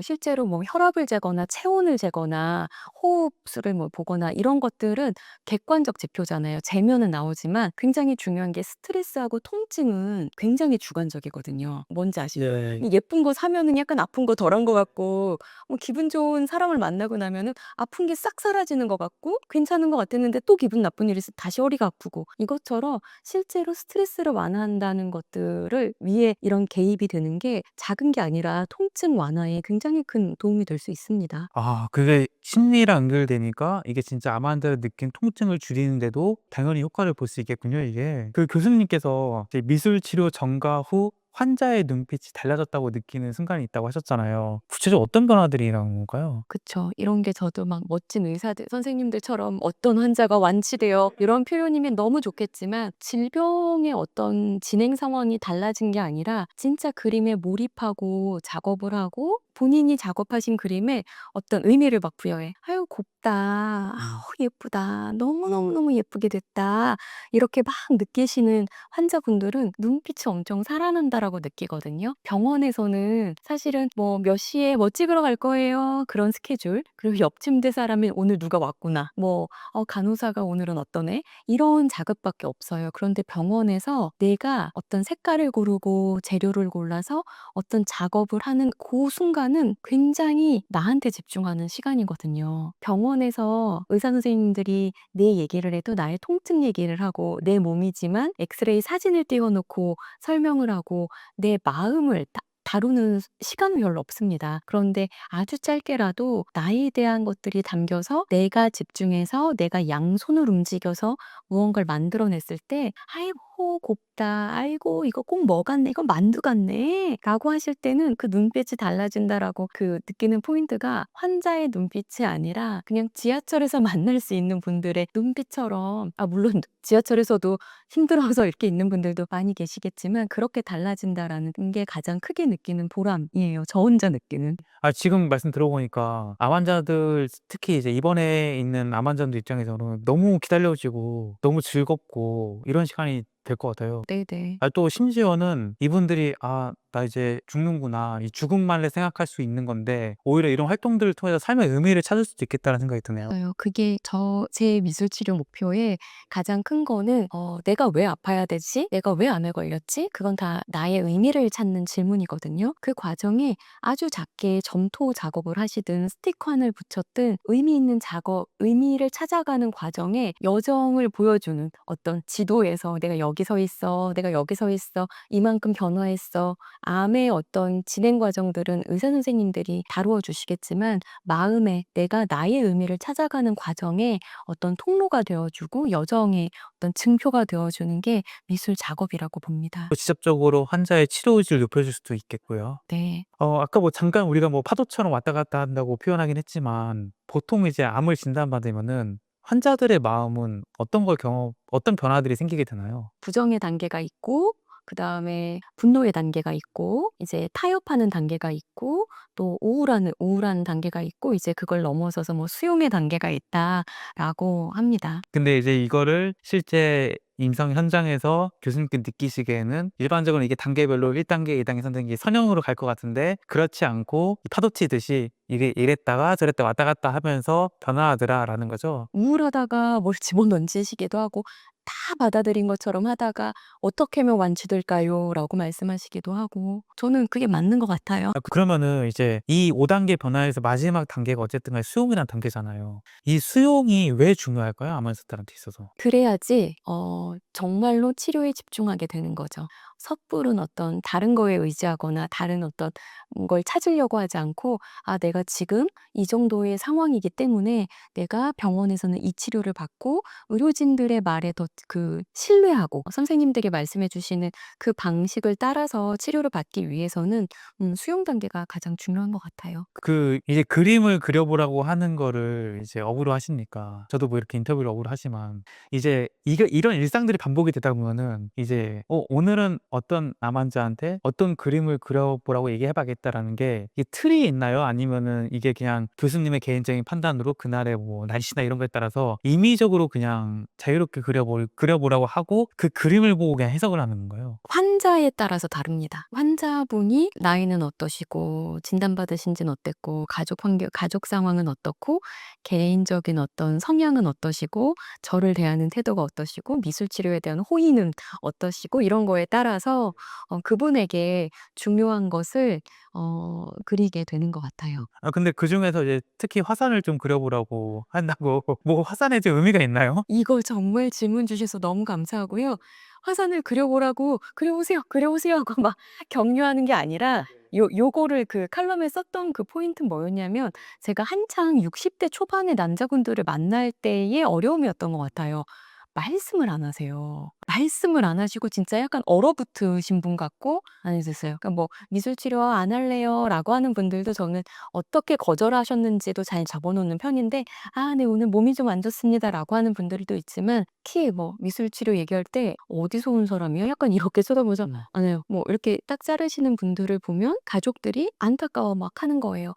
실제로 뭐 혈압을 재거나 체온을 재거나 호흡수를 뭐 보거나 이런 것들은 객관적 지표잖아요. 재면은 나오지만 굉장히 중요한 게 스트레스하고 통증은 굉장히 주관적이거든요. 뭔지 아시죠? 네. 이 예쁜 거 사면은 약간 아픈 거 덜한 것 같고 기분 좋은 사람을 만나고 나면은 아픈 게 싹 사라지는 것 같고 괜찮은 것 같았는데 또 기분 나쁜 일이 있어 다시 허리가 아프고 이것처럼 실제로 스트레스를 완화한다는 것들을 위해 이런 개입이 되는 게 작은 게 아니라 통증 완화에 굉장히 큰 도움이 될 수 있습니다. 아 그게 심리랑 연결되니까 이게 진짜 암 환자가 느낀 통증을 줄이는데도 당연히 효과를 볼 수 있겠군요, 이게. 그 교수님께서 이제 미술 치료 전과 후 환자의 눈빛이 달라졌다고 느끼는 순간이 있다고 하셨잖아요. 구체적으로 어떤 변화들이 일어난 건가요? 그쵸. 이런 게 저도 막 멋진 의사들 선생님들처럼 어떤 환자가 완치되어 이런 표현이면 너무 좋겠지만 질병의 어떤 진행 상황이 달라진 게 아니라 진짜 그림에 몰입하고 작업을 하고 본인이 작업하신 그림에 어떤 의미를 막 부여해. "아유 곱다. 예쁘다. 너무너무너무 예쁘게 됐다." 이렇게 막 느끼시는 환자분들은 눈빛이 엄청 살아난다라고 느끼거든요. 병원에서는 사실은 뭐 "몇 시에 뭐 찍으러 갈 거예요." 그런 스케줄, 그리고 옆 침대 사람이 "오늘 누가 왔구나." 뭐 간호사가 "오늘은 어떠네." 이런 자극밖에 없어요. 그런데 병원에서 내가 어떤 색깔을 고르고 재료를 골라서 어떤 작업을 하는 그 순간은 굉장히 나한테 집중하는 시간이거든요. 병원에서 의사 선생님들이 내 얘기를 해도 나의 통증 얘기를 하고 내 몸이지만 엑스레이 사진을 띄워 놓고 설명을 하고 내 마음을 다 다루는 시간은 별로 없습니다. 그런데 아주 짧게라도 나에 대한 것들이 담겨서 내가 집중해서 내가 양손을 움직여서 무언가를 만들어냈을 때 "아이고 곱다. 아이고 이거 꼭 뭐 같네. 이건 만두 같네." 라고 하실 때는 그 눈빛이 달라진다라고 그 느끼는 포인트가 환자의 눈빛이 아니라 그냥 지하철에서 만날 수 있는 분들의 눈빛처럼, 물론 지하철에서도 힘들어서 이렇게 있는 분들도 많이 계시겠지만 그렇게 달라진다라는 게 가장 크게 느끼는 보람이에요. 저 혼자 느끼는. 지금 말씀 들어보니까 암 환자들 특히 이제 입원해 있는 암 환자들 입장에서는 너무 기다려지고 너무 즐겁고 이런 시간이 될 것 같아요. 네네. 또 심지어는 이분들이 '아 나 이제 죽는구나.' 이 죽음만을 생각할 수 있는 건데 오히려 이런 활동들을 통해서 삶의 의미를 찾을 수도 있겠다는 생각이 드네요. 맞아요. 그게 제 미술 치료 목표의 가장 큰 거는 '내가 왜 아파야 되지? 내가 왜 암에 걸렸지?' 그건 다 나의 의미를 찾는 질문이거든요. 그 과정에 아주 작게 점토 작업을 하시든 스티커를 붙였든 의미 있는 작업, 의미를 찾아가는 과정에 여정을 보여주는 어떤 지도에서 '내가 여기 서 있어. 내가 여기 서 있어. 이만큼 변화했어.' 암의 어떤 진행 과정들은 의사 선생님들이 다루어 주시겠지만 마음에 내가 나의 의미를 찾아가는 과정에 어떤 통로가 되어 주고 여정의 어떤 증표가 되어 주는 게 미술 작업이라고 봅니다. 또 직접적으로 환자의 치료 의지를 높여줄 수도 있겠고요. 네. 아까 잠깐 우리가 파도처럼 왔다 갔다 한다고 표현하긴 했지만 보통 이제 암을 진단받으면은 환자들의 마음은 어떤 변화들이 생기게 되나요? 부정의 단계가 있고 그다음에 분노의 단계가 있고 이제 타협하는 단계가 있고 또 우울한 단계가 있고 이제 그걸 넘어서서 뭐 수용의 단계가 있다라고 합니다. 근데 이제 이거를 실제 임상 현장에서 교수님께 느끼시기에는 일반적으로 이게 단계별로 1 단계, 2 단계, 3 단계 선형으로 갈 것 같은데 그렇지 않고 파도 치듯이 이게 이랬다가 저랬다 왔다 갔다 하면서 변화하더라라는 거죠. 우울하다가 뭘 집어던지시기도 하고 다 받아들인 것처럼 하다가 "어떻게 하면 완치될까요?"라고 말씀하시기도 하고 저는 그게 맞는 것 같아요. 그러면은 이제 이 5 단계 변화에서 마지막 단계가 어쨌든 간에 수용이라는 단계잖아요. 이 수용이 왜 중요할까요? 암 환자들한테 있어서? 그래야지 정말로 치료에 집중하게 되는 거죠. 섣부른 어떤 다른 거에 의지하거나 다른 어떤 걸 찾으려고 하지 않고 '아 내가 지금 이 정도의 상황이기 때문에 내가 병원에서는 이 치료를 받고 의료진들의 말에 더 신뢰하고 선생님들이 말씀해 주시는 그 방식을 따라서 치료를 받기 위해서는 수용 단계가 가장 중요한 것 같아요. 이제 그림을 그려보라고 하는 거를 이제 업으로 하시니까 저도 이렇게 인터뷰를 업으로 하지만 이제 이런 일상들이 반복이 되다 보면은 이제 오늘은 어떤 암 환자한테 어떤 그림을 그려보라고 얘기해 봐야겠다라는 게 이게 틀이 있나요? 아니면은 이게 그냥 교수님의 개인적인 판단으로 그날의 날씨나 이런 거에 따라서 임의적으로 그냥 자유롭게 그려보라고 하고 그 그림을 보고 그냥 해석을 하는 건가요? 환자에 따라서 다릅니다. 환자분이 나이는 어떠시고 진단받으신 지는 어땠고 가족 상황은 어떻고 개인적인 어떤 성향은 어떠시고 저를 대하는 태도가 어떠시고 미술 치료에 대한 호의는 어떠시고 이런 거에 따라서 그분에게 중요한 것을 그리게 되는 것 같아요. 근데 그중에서 이제 특히 화산을 좀 그려보라고 한다고 화산에 좀 의미가 있나요? 이거 정말 질문 주셔서 너무 감사하고요. 화산을 그려보라고 "그려보세요, 그려보세요." 하고 막 격려하는 게 아니라 요거를 그 칼럼에 썼던 그 포인트는 뭐였냐면 제가 한창 60대 초반의 남자분들을 만날 때의 어려움이었던 것 같아요. 말씀을 안 하세요. 말씀을 안 하시고 진짜 약간 얼어붙으신 분 같고 안 해주세요. 그러니까 뭐 "미술 치료 안 할래요."라고 하는 분들도 저는 어떻게 거절하셨는지도 잘 적어 놓는 편인데 "아 네 오늘 몸이 좀 안 좋습니다."라고 하는 분들도 있지만 특히 뭐 미술 치료 얘기할 때 "어디서 온 사람이야?" 약간 이렇게 쳐다보면서 아니요. 뭐 이렇게 딱 자르시는 분들을 보면 가족들이 안타까워 막 하는 거예요.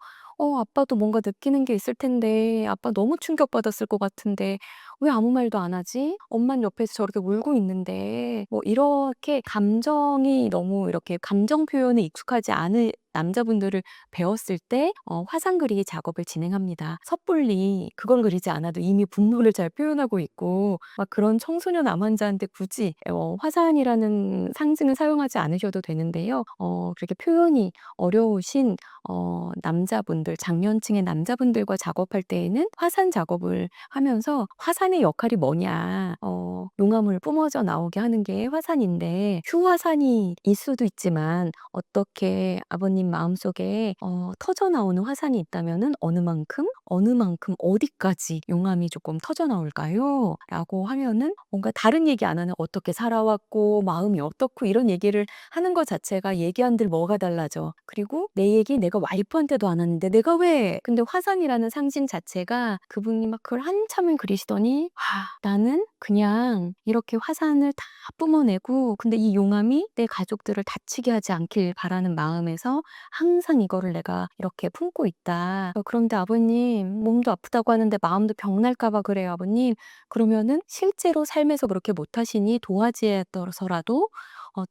아빠도 뭔가 느끼는 게 있을 텐데 아빠 너무 충격받았을 것 같은데 왜 아무 말도 안 하지? 엄만 옆에서 저렇게 울고 있는데." 뭐 이렇게 감정이 너무 이렇게 감정 표현에 익숙하지 않은 남자분들을 배웠을 때 화상 그리기 작업을 진행합니다. 섣불리 그걸 그리지 않아도 이미 분노를 잘 표현하고 있고 막 그런 청소년 암 환자한테 굳이 화산이라는 상징을 사용하지 않으셔도 되는데요. 그렇게 표현이 어려우신 남자분들, 장년층의 남자분들과 작업할 때에는 화산 작업을 하면서 "화산의 역할이 뭐냐. 용암을 뿜어져 나오게 하는 게 화산인데 휴화산이 일 수도 있지만 어떻게 아버님 마음속에 터져 나오는 화산이 있다면은 어느 만큼 어디까지 용암이 조금 터져 나올까요? 라고 하면은 뭔가 다른 얘기 안 하는 어떻게 살아왔고 마음이 어떻고 이런 얘기를 하는 것 자체가 얘기한들 뭐가 달라져. 그리고 내 얘기 내가 와이프한테도 안 하는데 내가 왜? 근데 화산이라는 상징 자체가 그분이 막 그걸 한참을 그리시더니 나는 그냥 이렇게 화산을 다 뿜어내고 근데 이 용암이 내 가족들을 다치게 하지 않길 바라는 마음에서 항상 이거를 내가 이렇게 품고 있다. 그런데 아버님 몸도 아프다고 하는데 마음도 병날까 봐 그래요, 아버님. 그러면은 실제로 삶에서 그렇게 못하시니 도화지에 떠서라도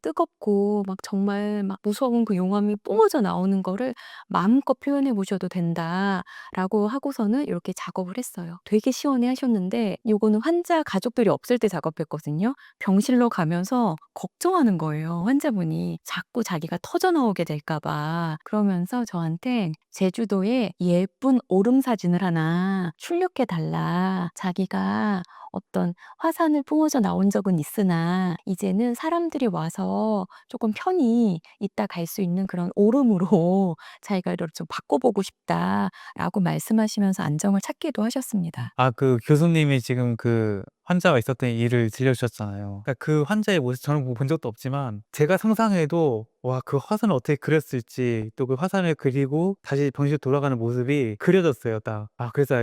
뜨겁고 막 정말 막 무서운 그 용암이 뿜어져 나오는 거를 마음껏 표현해 보셔도 된다라고 하고서는 이렇게 작업을 했어요. 되게 시원해 하셨는데 요거는 환자 가족들이 없을 때 작업했거든요. 병실로 가면서 걱정하는 거예요, 환자분이. 자꾸 자기가 터져 나오게 될까 봐. 그러면서 저한테 제주도에 예쁜 오름 사진을 하나 출력해 달라. 자기가 어떤 화산을 뿜어져 나온 적은 있으나 이제는 사람들이 와서 조금 편히 있다 갈 수 있는 그런 오름으로 자기가 이걸 좀 바꿔보고 싶다라고 말씀하시면서 안정을 찾기도 하셨습니다. 아 그 교수님이 지금 그 환자가 있었던 일을 들려주셨잖아요. 그러니까 그 환자의 모습 저는 뭐 본 적도 없지만 제가 상상해도 와 그 화산을 어떻게 그렸을지 또 그 화산을 그리고 다시 병실로 돌아가는 모습이 그려졌어요 딱. 그래서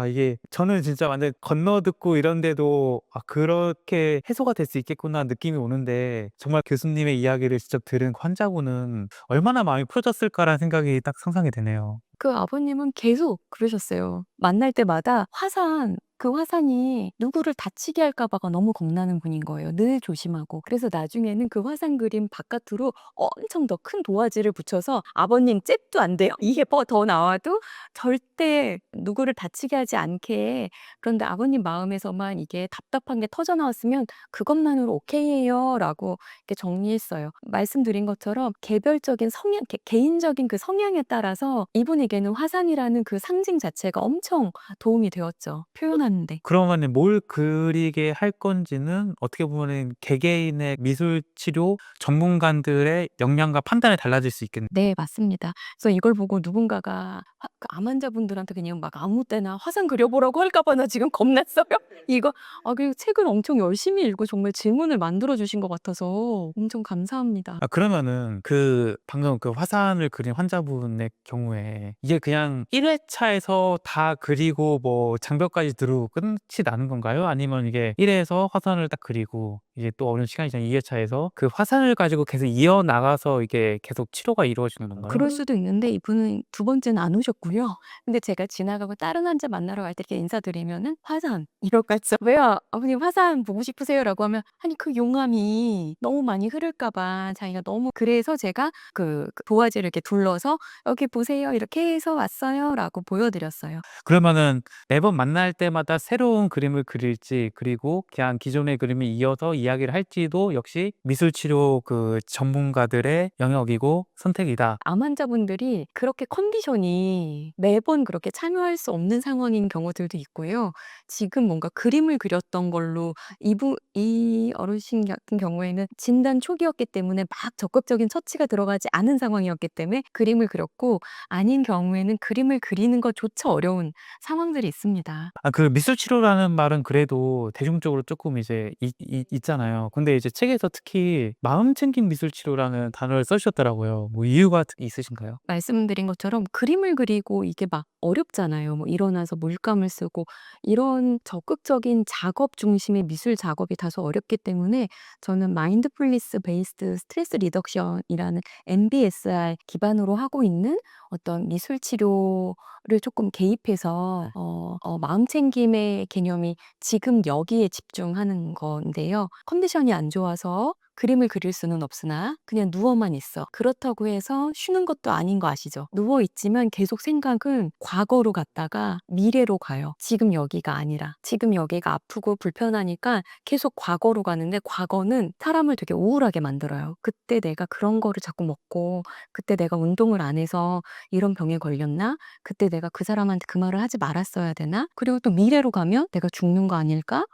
이게 저는 진짜 완전 건너듣고 이런데도 '그렇게 해소가 될 수 있겠구나.' 느낌이 오는데 정말 교수님의 이야기를 직접 들은 환자분은 얼마나 마음이 풀어졌을까라는 생각이 딱 상상이 되네요. 그 아버님은 계속 그러셨어요. 만날 때마다 그 화산이 누구를 다치게 할까 봐가 너무 겁나는 분인 거예요. 늘 조심하고. 그래서 나중에는 그 화산 그림 바깥으로 엄청 더 큰 도화지를 붙여서 아버님 잽도 안 돼요. 이게 더 나와도 절대 누구를 다치게 하지 않게. 그런데 아버님 마음에서만 이게 답답한 게 터져 나왔으면 그것만으로 오케이예요라고 이렇게 정리했어요. 말씀드린 것처럼 개별적인 성향, 개인적인 그 성향에 따라서 이분에게는 화산이라는 그 상징 자체가 엄청 도움이 되었죠, 표현하는데. 그러면은 뭘 그리게 할 건지는 어떻게 보면은 개개인의 미술 치료 전문가들의 역량과 판단에 달라질 수 있겠네요. 네, 맞습니다. 그래서 이걸 보고 누군가가 그 암 환자분들한테 그냥 막 아무 때나 화상 그려보라고 할까 봐 나 지금 겁났어요. 이거 그리고 책을 엄청 열심히 읽고 정말 질문을 만들어 주신 것 같아서 엄청 감사합니다. 그러면은 그 방금 그 화산을 그린 환자분의 경우에 이게 그냥 1 회차에서 다 그리고 뭐 장벽까지 두르고 끝이 나는 건가요? 아니면 이게 1 회에서 화산을 딱 그리고 이제 또 어느 시간이 지나면 2 회차에서 그 화산을 가지고 계속 이어나가서 이게 계속 치료가 이루어지는 건가요? 그럴 수도 있는데 이분은 두 번째는 안 오셨고요. 근데 제가 지나가고 다른 환자 만나러 갈 때 이렇게 인사드리면은 "화산." 이럴까 해서 "왜요? 아버님 화산 보고 싶으세요?"라고 하면 아니 그 용암이 너무 많이 흐를까 봐 자기가 너무 그래서 제가 그 도화지를 이렇게 둘러서 "여기 보세요. 이렇게 해서 왔어요."라고 보여 드렸어요. 그러면은 매번 만날 때마다 새로운 그림을 그릴지 그리고 그냥 기존의 그림을 이어서 이야기를 할지도 역시 미술 치료 그 전문가들의 영역이고 선택이다. 암 환자분들이 그렇게 컨디션이 매번 그렇게 참여할 수 없는 상황인 경우들도 있고요. 지금 뭔가 그림을 그렸던 걸로 이 어르신 같은 경우에는 진단 초기였기 때문에 막 적극적인 처치가 들어가지 않은 상황이었기 때문에 그림을 그렸고 아닌 경우에는 그림을 그리는 것조차 어려운 상황들이 있습니다. 그 미술 치료라는 말은 그래도 대중적으로 쪼끔 이제 있잖아요. 근데 이제 책에서 특히 마음 챙김 미술 치료라는 단어를 써 주셨더라고요. 뭐 이유가 있으신가요? 말씀드린 것처럼 그림을 그리고 이게 막 어렵잖아요. 뭐 일어나서 물감을 쓰고 이런 적극적인 작업 중심의 미술 작업이 다소 어렵기 때문에 저는 마인드풀니스 베이스드 스트레스 리덕션이라는 MBSR 기반으로 하고 있는 어떤 미술 치료를 조금 개입해서 마음 챙김의 개념이 지금 여기에 집중하는 건데요. 컨디션이 안 좋아서 그림을 그릴 수는 없으나 그냥 누워만 있어. 그렇다고 해서 쉬는 것도 아닌 거 아시죠? 누워 있지만 계속 생각은 과거로 갔다가 미래로 가요. 지금 여기가 아니라. 지금 여기가 아프고 불편하니까 계속 과거로 가는데 과거는 사람을 되게 우울하게 만들어요. 그때 내가 그런 거를 자꾸 먹고 그때 내가 운동을 안 해서 이런 병에 걸렸나? 그때 내가 그 사람한테 그 말을 하지 말았어야 되나? 그리고 또 미래로 가면 내가 죽는 거 아닐까?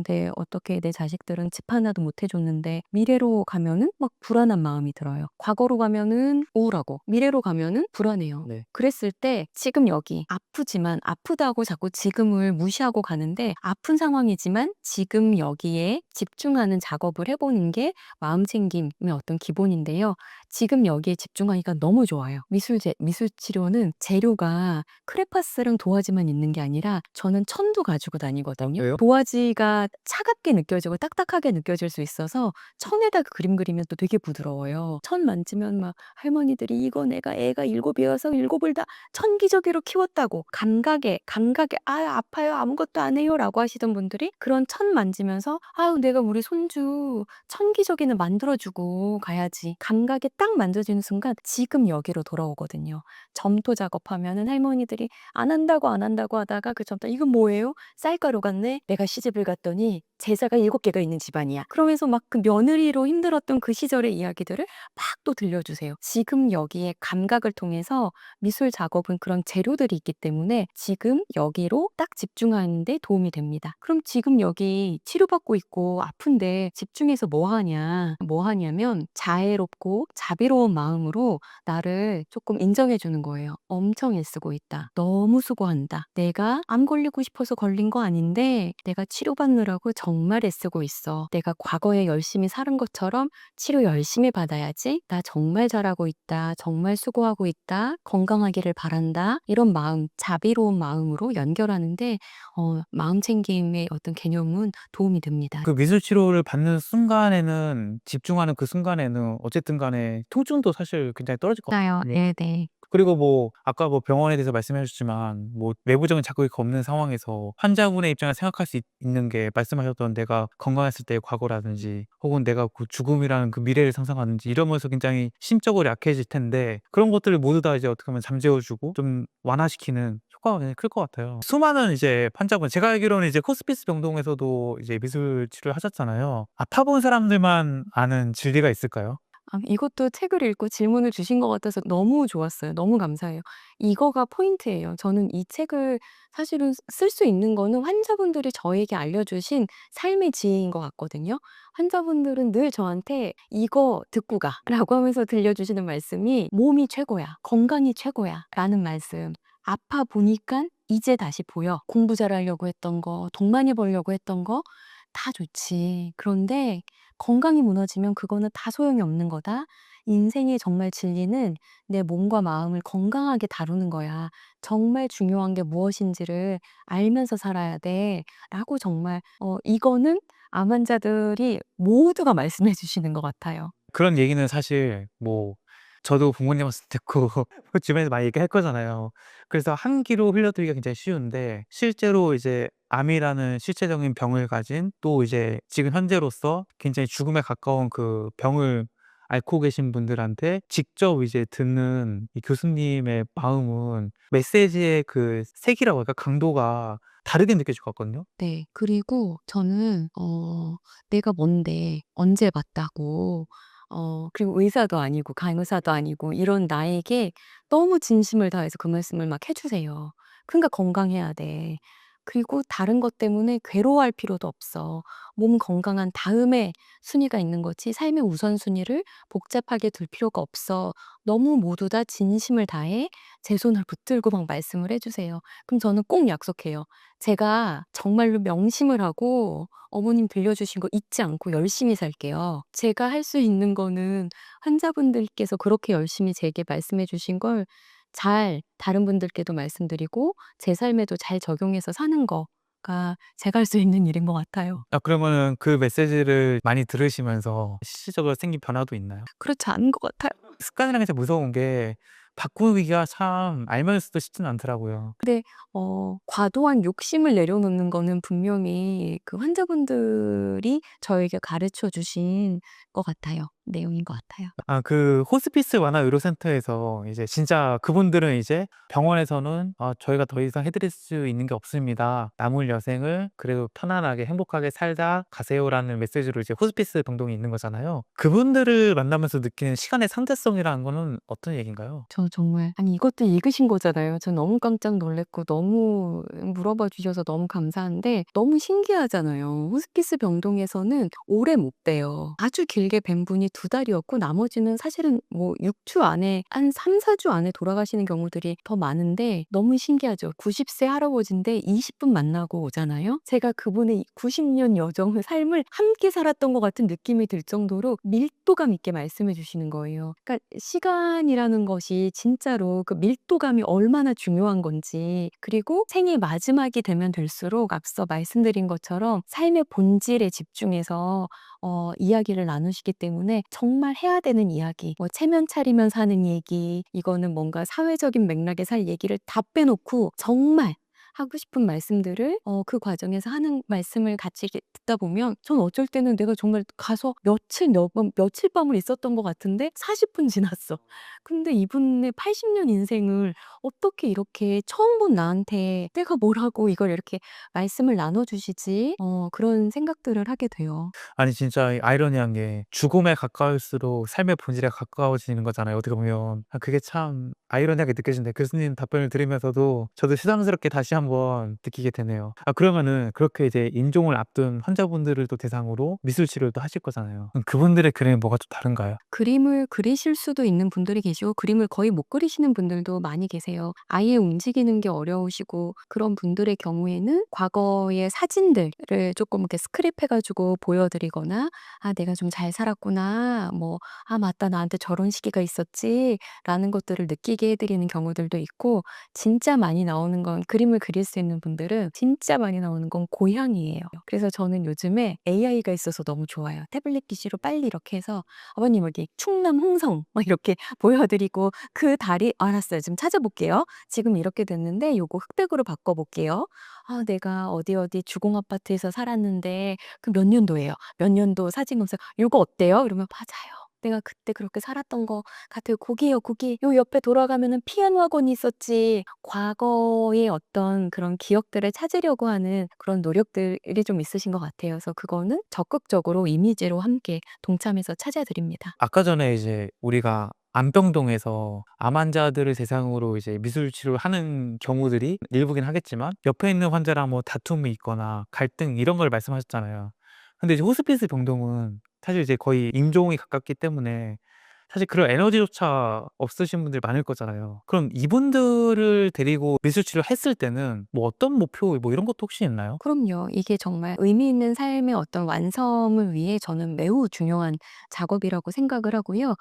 네, 어떻게 내 자식들은 집 하나도 못 해줬는데 미래로 가면은 막 불안한 마음이 들어요. 과거로 가면은 우울하고 미래로 가면은 불안해요. 네. 그랬을 때 지금 여기 아프지만 아프다고 자꾸 지금을 무시하고 가는데 아픈 상황이지만 지금 여기에 집중하는 작업을 해보는 게 마음챙김의 어떤 기본인데요. 지금 여기에 집중하기가 너무 좋아요. 미술 치료는 재료가 크레파스랑 도화지만 있는 게 아니라 저는 천도 가지고 다니거든요. 왜요? 도화지가 차갑게 느껴지고 딱딱하게 느껴질 수 있어서 천에다 그림 그리면 또 되게 부드러워요. 천 만지면 막 할머니들이 이거 내가 애가 7이어서 7을 다 천기저귀로 키웠다고 감각에 아 아파요 아무것도 안 해요라고 하시던 분들이 그런 천 만지면서 아유 내가 우리 손주 천기저귀는 만들어주고 가야지 감각에 딱 만져지는 순간 지금 여기로 돌아오거든요. 점토 작업하면은 할머니들이 안 한다고 하다가 그 점토 이건 뭐예요? 쌀가루 같네. 내가 시집을 갔더니 제사가 7개가 있는 집안이야. 그러면서 막 그 며느리로 힘들었던 그 시절의 이야기들을 막 또 들려주세요. 지금 여기에 감각을 통해서 미술 작업은 그런 재료들이 있기 때문에 지금 여기로 딱 집중하는 데 도움이 됩니다. 그럼 지금 여기 치료받고 있고 아픈데 집중해서 뭐 하냐? 뭐 하냐면 자애롭고 자비로운 마음으로 나를 조금 인정해 주는 거예요. 엄청 애쓰고 있다. 너무 수고한다. 내가 암 걸리고 싶어서 걸린 거 아닌데 내가 치료받느라고 정말 애쓰고 있어. 내가 과거에 열심히 살은 것처럼 치료 열심히 받아야지. 나 정말 잘하고 있다. 정말 수고하고 있다. 건강하기를 바란다. 이런 마음, 자비로운 마음으로 연결하는데 마음 챙김의 어떤 개념은 도움이 됩니다. 그 미술 치료를 받는 순간에는 집중하는 그 순간에는 어쨌든 간에 통증도 사실 굉장히 떨어질 것 맞아요. 같아요. 네네. 그리고 뭐 아까 뭐 병원에 대해서 말씀해 주셨지만 뭐 외부적인 자극이 없는 상황에서 환자분의 입장을 생각할 수 있는 게 말씀하셨던 내가 건강했을 때의 과거라든지 혹은 내가 그 죽음이라는 그 미래를 상상하는지 이러면서 굉장히 심적으로 약해질 텐데 그런 것들을 모두 다 이제 어떻게 보면 잠재워 주고 좀 완화시키는 효과가 굉장히 클 것 같아요. 수많은 이제 환자분 제가 알기로는 이제 호스피스 병동에서도 이제 미술 치료를 하셨잖아요. 아파 본 사람들만 아는 진리가 있을까요? 이것도 책을 읽고 질문을 주신 것 같아서 너무 좋았어요. 너무 감사해요. 이거가 포인트예요. 저는 이 책을 사실은 쓸 수 있는 거는 환자분들이 저에게 알려주신 삶의 지혜인 것 같거든요. 환자분들은 늘 저한테 "이거 듣고 가."라고 하면서 들려주시는 말씀이 "몸이 최고야. 건강이 최고야." 라는 말씀. 아파 보니깐 이제 다시 보여. 공부 잘하려고 했던 거, 돈 많이 벌려고 했던 거 다 좋지. 그런데 건강이 무너지면 그거는 다 소용이 없는 거다. 인생의 정말 진리는 내 몸과 마음을 건강하게 다루는 거야. 정말 중요한 게 무엇인지를 알면서 살아야 돼. 라고 정말, 이거는 암 환자들이 모두가 말씀해 주시는 것 같아요. 그런 얘기는 사실 뭐 저도 부모님한테 듣고 주변에서 많이 얘기할 거잖아요. 그래서 한 귀로 흘려드리기가 굉장히 쉬운데 실제로 이제 암이라는 실체적인 병을 가진 또 이제 지금 현재로서 굉장히 죽음에 가까운 그 병을 앓고 계신 분들한테 직접 이제 듣는 이 교수님의 마음은 메시지의 그 색이라고 할까? 강도가 다르게 느껴질 것 같거든요. 네. 그리고 저는 내가 뭔데 언제 봤다고 그리고 의사도 아니고 간호사도 아니고 이런 나에게 너무 진심을 다해서 그 말씀을 막 해 주세요. 그러니까 건강해야 돼. 그리고 다른 것 때문에 괴로워할 필요도 없어. 몸 건강한 다음에 순위가 있는 거지 삶의 우선순위를 복잡하게 둘 필요가 없어. 너무 모두 다 진심을 다해 제 손을 붙들고 막 말씀을 해 주세요. 그럼 저는 꼭 약속해요. 제가 정말로 명심을 하고 어머님 들려주신 거 잊지 않고 열심히 살게요. 제가 할 수 있는 거는 환자분들께서 그렇게 열심히 제게 말씀해 주신 걸 잘 다른 분들께도 말씀드리고 제 삶에도 잘 적용해서 사는 거가 제가 할 수 있는 일인 것 같아요. 아 그러면은 그 메시지를 많이 들으시면서 실질적으로 생긴 변화도 있나요? 그렇지 않은 것 같아요. 습관이라는 게 참 무서운 게 바꾸기가 참 알면서도 쉽지는 않더라고요. 근데 과도한 욕심을 내려놓는 거는 분명히 그 환자분들이 저에게 가르쳐 주신 것 같아요. 내용인 것 같아요. 그 호스피스 완화 의료센터에서 이제 진짜 그분들은 이제 병원에서는 저희가 더 이상 해드릴 수 있는 게 없습니다. 남은 여생을 그래도 편안하게 행복하게 살다 가세요라는 메시지로 이제 호스피스 병동이 있는 거잖아요. 그분들을 만나면서 느끼는 시간의 상대성이라는 거는 어떤 얘기인가요? 저 정말 아니 이것도 읽으신 거잖아요. 저 너무 깜짝 놀랐고 너무 물어봐 주셔서 너무 감사한데 너무 신기하잖아요. 호스피스 병동에서는 오래 못 봬요. 아주 길게 뵌 분이 2달이었고 나머지는 사실은 뭐 6주 안에 한 3-4주 안에 돌아가시는 경우들이 더 많은데 너무 신기하죠. 90세 할아버지인데 20분 만나고 오잖아요. 제가 그분의 90년 여정을 삶을 함께 살았던 것 같은 느낌이 들 정도로 밀도감 있게 말씀해 주시는 거예요. 그러니까 시간이라는 것이 진짜로 그 밀도감이 얼마나 중요한 건지 그리고 생의 마지막이 되면 될수록 앞서 말씀드린 것처럼 삶의 본질에 집중해서 이야기를 나누시기 때문에 정말 해야 되는 이야기, 뭐 체면 차리면 사는 얘기, 이거는 뭔가 사회적인 맥락에 살 얘기를 다 빼놓고 정말 하고 싶은 말씀들을 그 과정에서 하는 말씀을 같이 이렇게 듣다 보면 전 어쩔 때는 내가 정말 가서 며칠 밤을 있었던 것 같은데 40분 지났어. 근데 이분의 80년 인생을 어떻게 이렇게 처음 본 나한테 내가 뭘 하고 이걸 이렇게 말씀을 나눠 주시지? 그런 생각들을 하게 돼요. 아니 진짜 아이러니한 게 죽음에 가까울수록 삶의 본질에 가까워지는 거잖아요, 어떻게 보면. 그게 참 아이러니하게 느껴진다. 교수님 답변을 들으면서도 저도 새삼스럽게 다시 한번 느끼게 되네요. 그러면은 그렇게 이제 임종을 앞둔 환자분들을 또 대상으로 미술 치료를 또 하실 거잖아요. 그럼 그분들의 그림이 뭐가 좀 다른가요? 그림을 그리실 수도 있는 분들이 계시고 그림을 거의 못 그리시는 분들도 많이 계세요. 아예 움직이는 게 어려우시고 그런 분들의 경우에는 과거의 사진들을 조금 이렇게 스크랩해 가지고 보여 드리거나 '아 내가 좀 잘 살았구나.' 뭐 '아 맞다. 나한테 저런 시기가 있었지.'라는 것들을 느끼게 해 드리는 경우들도 있고 진짜 많이 나오는 건 그림을 그릴 수 있는 분들은 진짜 많이 나오는 건 고양이예요. 그래서 저는 요즘에 AI가 있어서 너무 좋아요. 태블릿 PC로 빨리 이렇게 해서 "아버님 여기 충남 홍성." 막 이렇게 보여 드리고 그 달이 "알았어요. 지금 찾아볼게요. 지금 이렇게 됐는데 요거 흑백으로 바꿔 볼게요. 아 내가 어디 어디 주공 아파트에서 살았는데 그 몇 년도예요. 몇 년도 사진 검색 요거 어때요?" 이러면 "맞아요. 내가 그때 그렇게 살았던 것 같아요. 거기요, 거기. 요 옆에 돌아가면은 피아노 학원이 있었지." 과거의 어떤 그런 기억들을 찾으려고 하는 그런 노력들이 좀 있으신 것 같아요. 그래서 그거는 적극적으로 이미지로 함께 동참해서 찾아 드립니다. 아까 전에 이제 우리가 안병동에서 암 환자들을 대상으로 이제 미술 치료를 하는 경우들이 일부긴 하겠지만 옆에 있는 환자랑 뭐 다툼이 있거나 갈등 이런 걸 말씀하셨잖아요. 근데 이제 호스피스 병동은 사실 이제 거의 임종이 가깝기 때문에 사실 그런 에너지조차 없으신 분들이 많을 거잖아요. 그럼 이분들을 데리고 미술 치료를 했을 때는 뭐 어떤 목표 뭐 이런 것도 혹시 있나요? 그럼요. 이게 정말 의미 있는 삶의 어떤 완성을 위해 저는 매우 중요한 작업이라고 생각을 하고요.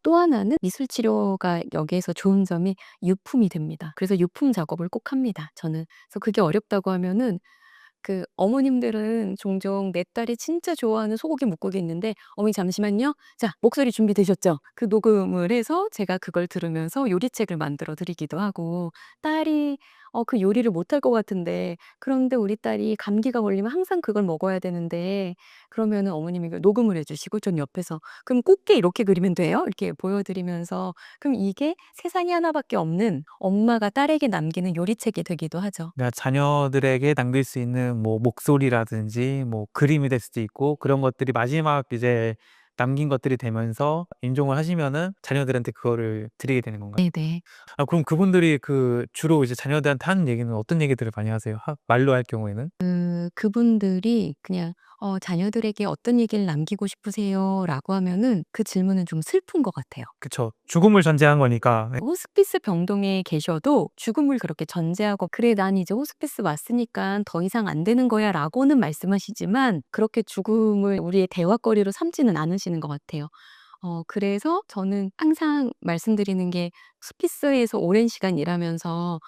또 하나는 미술 치료가 여기에서 좋은 점이 유품이 됩니다. 그래서 유품 작업을 꼭 합니다, 저는. 그래서 그게 어렵다고 하면은 그 어머님들은 종종 내 딸이 진짜 좋아하는 소고기 뭇국이 있는데 "어머니 잠시만요. 자 목소리 준비되셨죠?" 그 녹음을 해서 제가 그걸 들으면서 요리책을 만들어 드리기도 하고 딸이 그 요리를 못할 것 같은데 그런데 우리 딸이 감기가 걸리면 항상 그걸 먹어야 되는데 그러면은 어머님이 그 녹음을 해 주시고 전 옆에서 "그럼 꽃게 이렇게 그리면 돼요?" 이렇게 보여 드리면서 그럼 이게 세상에 하나 밖에 없는 엄마가 딸에게 남기는 요리책이 되기도 하죠. 내가 자녀들에게 남길 수 있는 뭐 목소리라든지 뭐 그림이 될 수도 있고 그런 것들이 마지막 이제 남긴 것들이 되면서 임종을 하시면은 자녀들한테 그거를 드리게 되는 건가요? 네네. 그럼 그분들이 주로 이제 자녀들한테 하는 얘기는 어떤 얘기들을 많이 하세요? 말로 할 경우에는? 그분들이 그냥 "자녀들에게 어떤 얘기를 남기고 싶으세요?"라고 하면은 그 질문은 좀 슬픈 것 같아요. 그쵸. 죽음을 전제한 거니까. 네. 호스피스 병동에 계셔도 죽음을 그렇게 전제하고 "그래 난 이제 호스피스 왔으니깐 더 이상 안 되는 거야."라고는 말씀하시지만 그렇게 죽음을 우리의 대화거리로 삼지는 않으시는 것 같아요. 그래서 저는 항상 말씀드리는 게 호스피스에서 오랜 시간 일하면서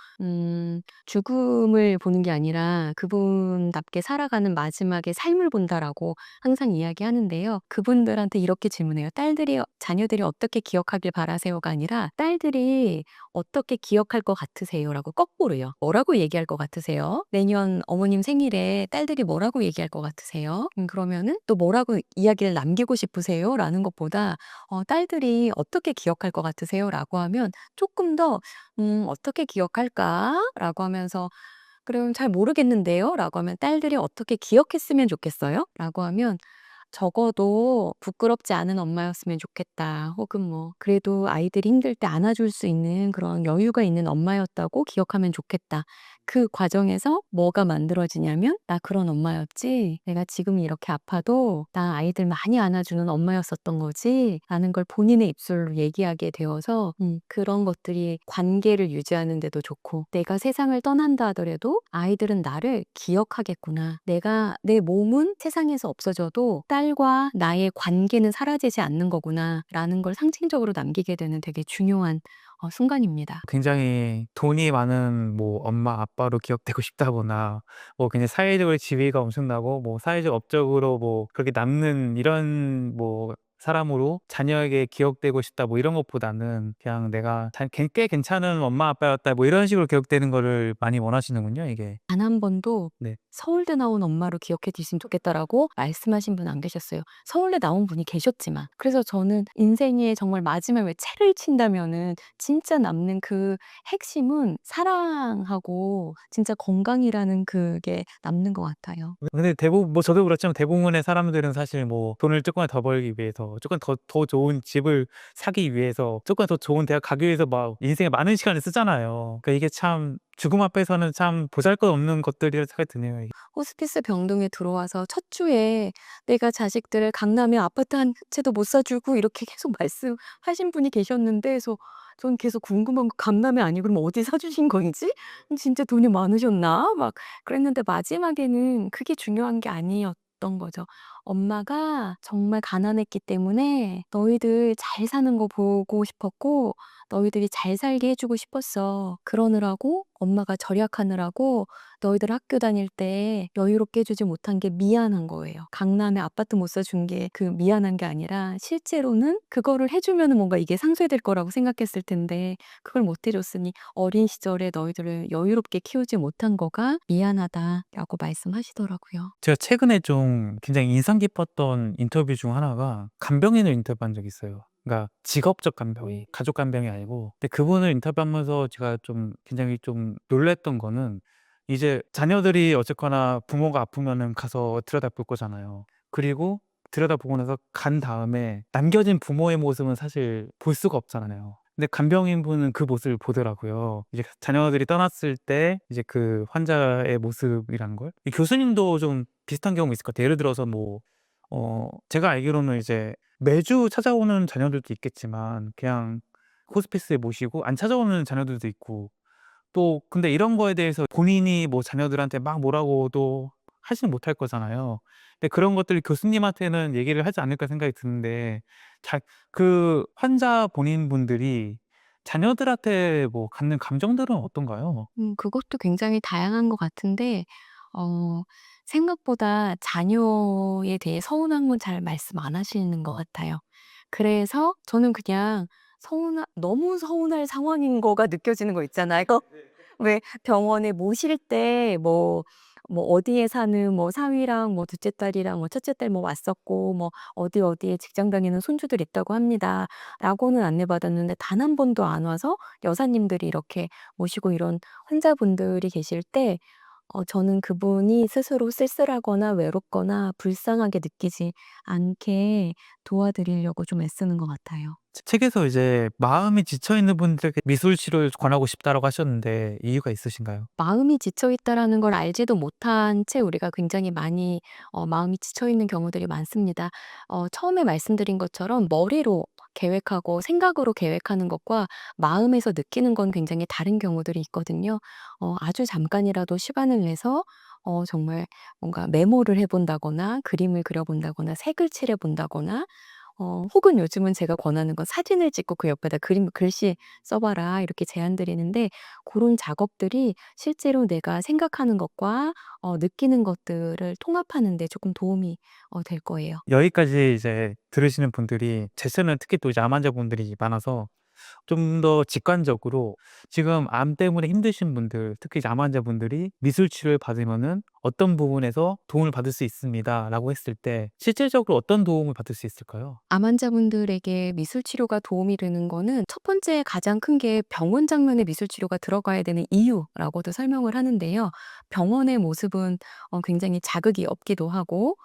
죽음을 보는 게 아니라 그분답게 살아가는 마지막에 삶을 본다라고 항상 이야기하는데요. 그분들한테 이렇게 질문해요. 자녀들이 어떻게 기억하길 바라세요가 아니라 딸들이 어떻게 기억할 것 같으세요라고 거꾸로요. 뭐라고 얘기할 것 같으세요? 내년 어머님 생일에 딸들이 뭐라고 얘기할 것 같으세요? 그러면은 또 뭐라고 이야기를 남기고 싶으세요? 라는 것보다 딸들이 어떻게 기억할 것 같으세요?라고 하면 조금 더 어떻게 기억할까?'라고 하면서 "그럼 잘 모르겠는데요."라고 하면 "딸들이 어떻게 기억했으면 좋겠어요?"라고 하면 적어도 "부끄럽지 않은 엄마였으면 좋겠다." 혹은 뭐 "그래도 아이들이 힘들 때 안아줄 수 있는 그런 여유가 있는 엄마였다고 기억하면 좋겠다." 그 과정에서 뭐가 만들어지냐면 '나 그런 엄마였지. 내가 지금 이렇게 아파도 나 아이들 많이 안아주는 엄마였었던 거지.'라는 걸 본인의 입술로 얘기하게 되어서 그런 것들이 관계를 유지하는 데도 좋고 '내가 세상을 떠난다 하더라도 아이들은 나를 기억하겠구나. 내 몸은 세상에서 없어져도 딸과 나의 관계는 사라지지 않는 거구나.'라는 걸 상징적으로 남기게 되는 되게 중요한 순간입니다. 굉장히 돈이 많은 뭐 엄마 아빠로 기억되고 싶다거나 뭐 그냥 사회적으로 지위가 엄청나고 뭐 사회적 업적으로 뭐 그렇게 남는 이런 뭐 사람으로 자녀에게 기억되고 싶다 뭐 이런 것보다는 그냥 '내가 꽤 괜찮은 엄마 아빠였다.' 뭐 이런 식으로 기억되는 거를 많이 원하시는군요, 이게. 단 한 번도 네. "서울대 나온 엄마로 기억해 주셨으면 좋겠다."라고 말씀하신 분 안 계셨어요. 서울대 나온 분이 계셨지만. 그래서 저는 인생의 정말 마지막에 채를 친다면은 진짜 남는 그 핵심은 사랑하고 진짜 건강이라는 그게 남는 것 같아요. 근데 대부분 뭐 저도 그렇지만 대부분의 사람들은 사실 뭐 돈을 쪼끔만 더 벌기 위해서 쪼끔 더 좋은 집을 사기 위해서 쪼끔 더 좋은 대학 가기 위해서 막 인생에 많은 시간을 쓰잖아요. 그러니까 이게 참 죽음 앞에서는 참 보잘것없는 것들이라 생각이 드네요, 이게. 호스피스 병동에 들어와서 첫 주에 내가 자식들을 강남에 아파트 한 채도 못 사주고 이렇게 계속 말씀하신 분이 계셨는데 그래서 전 계속 궁금한 거 강남이 아니고 그럼 어디 사주신 건지? 진짜 돈이 많으셨나? 막 그랬는데 마지막에는 그게 중요한 게 아니었던 거죠. 엄마가 정말 가난했기 때문에 너희들 잘 사는 거 보고 싶었고 너희들이 잘 살게 해 주고 싶었어. 그러느라고 엄마가 절약하느라고 너희들 학교 다닐 때 여유롭게 해 주지 못한 게 미안한 거예요. 강남에 아파트 못 사준 게 그 미안한 게 아니라 실제로는 그거를 해 주면은 뭔가 이게 상쇄될 거라고 생각했을 텐데 그걸 못 해 줬으니 "어린 시절에 너희들을 여유롭게 키우지 못한 거가 미안하다."라고 말씀하시더라고요. 제가 최근에 좀 굉장히 인상 깊었던 인터뷰 중 하나가 간병인을 인터뷰한 적이 있어요. 그러니까 직업적 간병인, 가족 간병이 아니고. 근데 그분을 인터뷰하면서 제가 좀 굉장히 좀 놀랐던 거는 이제 자녀들이 어쨌거나 부모가 아프면은 가서 들여다볼 거잖아요. 그리고 들여다보고 나서 간 다음에 남겨진 부모의 모습은 사실 볼 수가 없잖아요. 근데 간병인분은 그 모습을 보더라고요. 이제 자녀들이 떠났을 때 이제 그 환자의 모습이라는 걸. 이 교수님도 좀 비슷한 경우 있을 것 같아요. 예를 들어서 뭐 제가 알기로는 이제 매주 찾아오는 자녀들도 있겠지만 그냥 호스피스에 모시고 안 찾아오는 자녀들도 있고 또 근데 이런 거에 대해서 본인이 뭐 자녀들한테 막 뭐라고도 하지는 못할 거잖아요. 근데 그런 것들을 교수님한테는 얘기를 하지 않을까 생각이 드는데 자 그 환자 본인분들이 자녀들한테 뭐 갖는 감정들은 어떤가요? 그것도 굉장히 다양한 것 같은데 어 생각보다 자녀에 대해 서운한 건 잘 말씀 안 하시는 것 같아요. 그래서 저는 그냥 너무 서운할 상황인 거가 느껴지는 거 있잖아요. 왜 병원에 모실 때 뭐 어디에 사는 뭐 사위랑 뭐 둘째 딸이랑 뭐 첫째 딸 뭐 왔었고 뭐 어디에 직장 다니는 손주들 있다고 합니다."라고는 안내받았는데 단 한 번도 안 와서 여사님들이 이렇게 모시고 이런 환자분들이 계실 때 저는 그분이 스스로 쓸쓸하거나 외롭거나 불쌍하게 느끼지 않게 도와드리려고 좀 애쓰는 것 같아요. 책에서 이제 "마음이 지쳐 있는 분들에게 미술 치료를 권하고 싶다."라고 하셨는데 이유가 있으신가요? 마음이 지쳐 있다라는 걸 알지도 못한 채 우리가 굉장히 많이 마음이 지쳐 있는 경우들이 많습니다. 처음에 말씀드린 것처럼 머리로 계획하고 생각으로 계획하는 것과 마음에서 느끼는 건 굉장히 다른 경우들이 있거든요. 아주 잠깐이라도 시간을 내서 정말 뭔가 메모를 해 본다거나 그림을 그려 본다거나 색을 칠해 본다거나 혹은 요즘은 제가 권하는 건 "사진을 찍고 그 옆에다 글씨 써 봐라." 이렇게 제안드리는데, 그런 작업들이 실제로 내가 생각하는 것과 느끼는 것들을 통합하는 데 조금 도움이 될 거예요. 여기까지 이제 들으시는 분들이 제 채널은 특히 또 이제 암 환자분들이 많아서 좀 더 직관적으로 지금 암 때문에 힘드신 분들, 특히 이제 암 환자분들이 "미술 치료를 받으면은 어떤 부분에서 도움을 받을 수 있습니다."라고 했을 때 실질적으로 어떤 도움을 받을 수 있을까요? 암 환자분들에게 미술 치료가 도움이 되는 거는 첫 번째 가장 큰 게 병원 장면에 미술 치료가 들어가야 되는 이유라고도 설명을 하는데요. 병원의 모습은 굉장히 자극이 없기도 하고,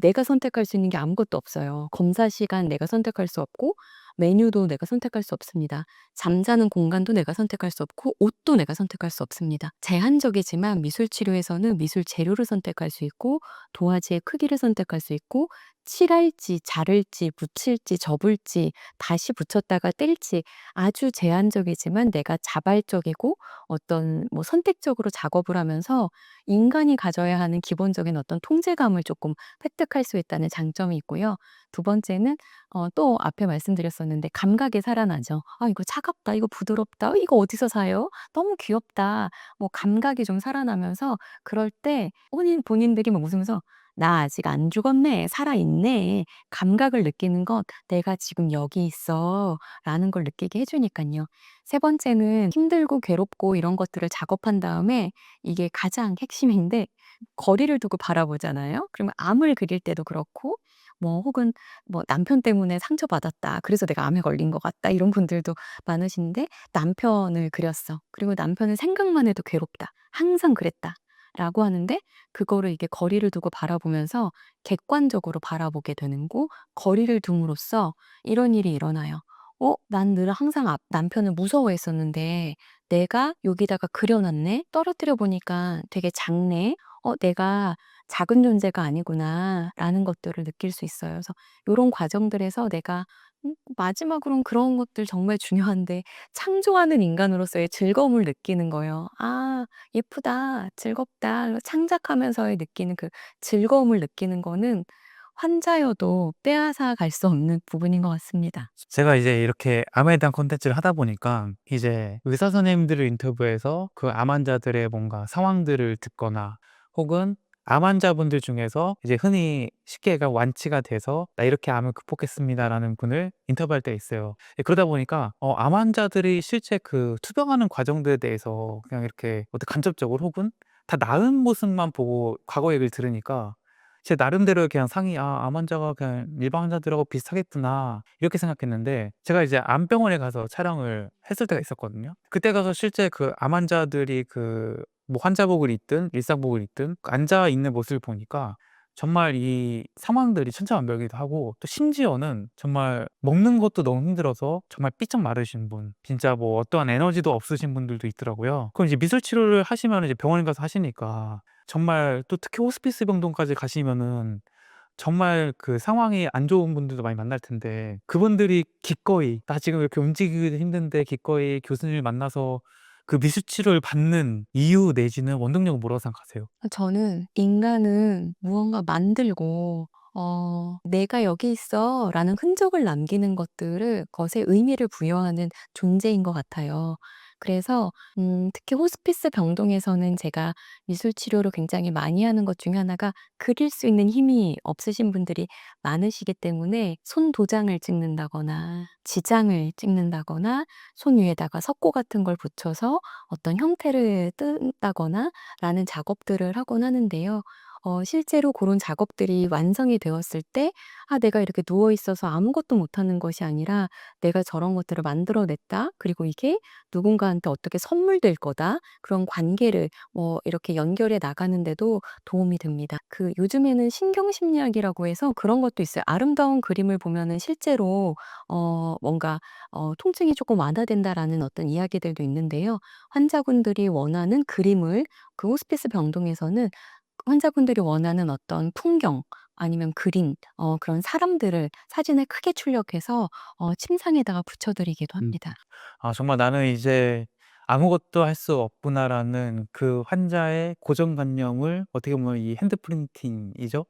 내가 선택할 수 있는 게 아무것도 없어요. 검사 시간 내가 선택할 수 없고, 메뉴도 내가 선택할 수 없습니다. 잠자는 공간도 내가 선택할 수 없고, 옷도 내가 선택할 수 없습니다. 제한적이지만 미술 치료에서는 미술 재료를 선택할 수 있고, 도화지의 크기를 선택할 수 있고, 칠할지 자를지 붙일지 접을지 다시 붙였다가 뗄지, 아주 제한적이지만 내가 자발적이고 어떤 선택적으로 작업을 하면서 인간이 가져야 하는 기본적인 어떤 통제감을 조금 획득할 수 있다는 장점이 있고요. 두 번째는 또 앞에 말씀드렸었는데 감각이 살아나죠. '아 이거 차갑다. 이거 부드럽다. 이거 어디서 사요? 너무 귀엽다.' 감각이 좀 살아나면서, 그럴 때 본인들이 웃으면서 "나 아직 안 죽었네. 살아있네." 감각을 느끼는 건 '내가 지금 여기 있어.'라는 걸 느끼게 해 주니깐요. 세 번째는 힘들고 괴롭고 이런 것들을 작업한 다음에, 이게 가장 핵심인데, 거리를 두고 바라보잖아요. 그러면 암을 그릴 때도 그렇고, 혹은 "남편 때문에 상처받았다. 그래서 내가 암에 걸린 것 같다." 이런 분들도 많으신데, 남편을 그렸어. 그리고 남편은 생각만 해도 괴롭다. "항상 그랬다." 라고 하는데, 그거를 이게 거리를 두고 바라보면서 객관적으로 바라보게 되는 거, 거리를 둠으로써 이런 일이 일어나요. 난 늘 항상 남편을 무서워했었는데 내가 여기다가 그려 놨네. 떨어뜨려 보니까 되게 작네. 내가 작은 존재가 아니구나.'라는 것들을 느낄 수 있어요. 그래서 요런 과정들에서 내가 마지막으로는 그런 것들 정말 중요한데, 창조하는 인간으로서의 즐거움을 느끼는 거예요. '아 예쁘다. 즐겁다.' 창작하면서의 느끼는 그 즐거움을 느끼는 거는 환자여도 빼앗아 갈 수 없는 부분인 것 같습니다. 제가 이제 이렇게 암에 대한 콘텐츠를 하다 보니까 이제 의사 선생님들을 인터뷰해서 그 암 환자들의 뭔가 상황들을 듣거나 혹은 암 환자분들 중에서 이제 흔히 쉽게 얘기하면 완치가 돼서 "나 이렇게 암을 극복했습니다."라는 분을 인터뷰할 때가 있어요. 예, 그러다 보니까 암 환자들이 실제 그 투병하는 과정들에 대해서 그냥 이렇게 어떻게 간접적으로 혹은 다 나은 모습만 보고 과거 얘기를 들으니까 제 나름대로 그냥 상이 '아 암 환자가 그냥 일반 환자들하고 비슷하겠구나.' 이렇게 생각했는데, 제가 이제 암병원에 가서 촬영을 했을 때가 있었거든요. 그때 가서 실제 그 암 환자들이 그 뭐 환자복을 입든 일상복을 입든 그 앉아 있는 모습을 보니까 정말 이 상황들이 천차만별이기도 하고, 또 심지어는 정말 먹는 것도 너무 힘들어서 정말 삐쩍 마르신 분, 진짜 뭐 어떠한 에너지도 없으신 분들도 있더라고요. 그럼 이제 미술 치료를 하시면은 이제 병원에 가서 하시니까 정말, 또 특히 호스피스 병동까지 가시면은 정말 그 상황이 안 좋은 분들도 많이 만날 텐데, 그분들이 기꺼이 "나 지금 이렇게 움직이기도 힘든데." 기꺼이 교수님을 만나서 그 미술 치료를 받는 이유 내지는 원동력은 뭐라고 생각하세요? 저는 인간은 무언가 만들고 '내가 여기 있어.'라는 흔적을 남기는 것에 의미를 부여하는 존재인 것 같아요. 그래서 특히 호스피스 병동에서는 제가 미술 치료를 굉장히 많이 하는 것 중에 하나가, 그릴 수 있는 힘이 없으신 분들이 많으시기 때문에 손 도장을 찍는다거나 지장을 찍는다거나 손 위에다가 석고 같은 걸 붙여서 어떤 형태를 뜬다거나 라는 작업들을 하곤 하는데요. 실제로 그런 작업들이 완성이 되었을 때, 내가 이렇게 누워 있어서 아무것도 못하는 것이 아니라 '내가 저런 것들을 만들어 냈다. 그리고 이게 누군가한테 어떻게 선물될 거다.' 그런 관계를 이렇게 연결해 나가는 데도 도움이 됩니다. 요즘에는 신경심리학이라고 해서 그런 것도 있어요. 아름다운 그림을 보면은 실제로 뭔가 '통증이 조금 완화된다.'라는 어떤 이야기들도 있는데요. 환자분들이 원하는 그림을, 호스피스 병동에서는 환자분들이 원하는 어떤 풍경 아니면 그림, 그런 사람들을 사진에 크게 출력해서 침상에다가 붙여 드리기도 음. 합니다. 아 정말 '나는 이제 아무것도 할 수 없구나.'라는 그 환자의 고정관념을 어떻게 보면 이 핸드 프린팅이죠.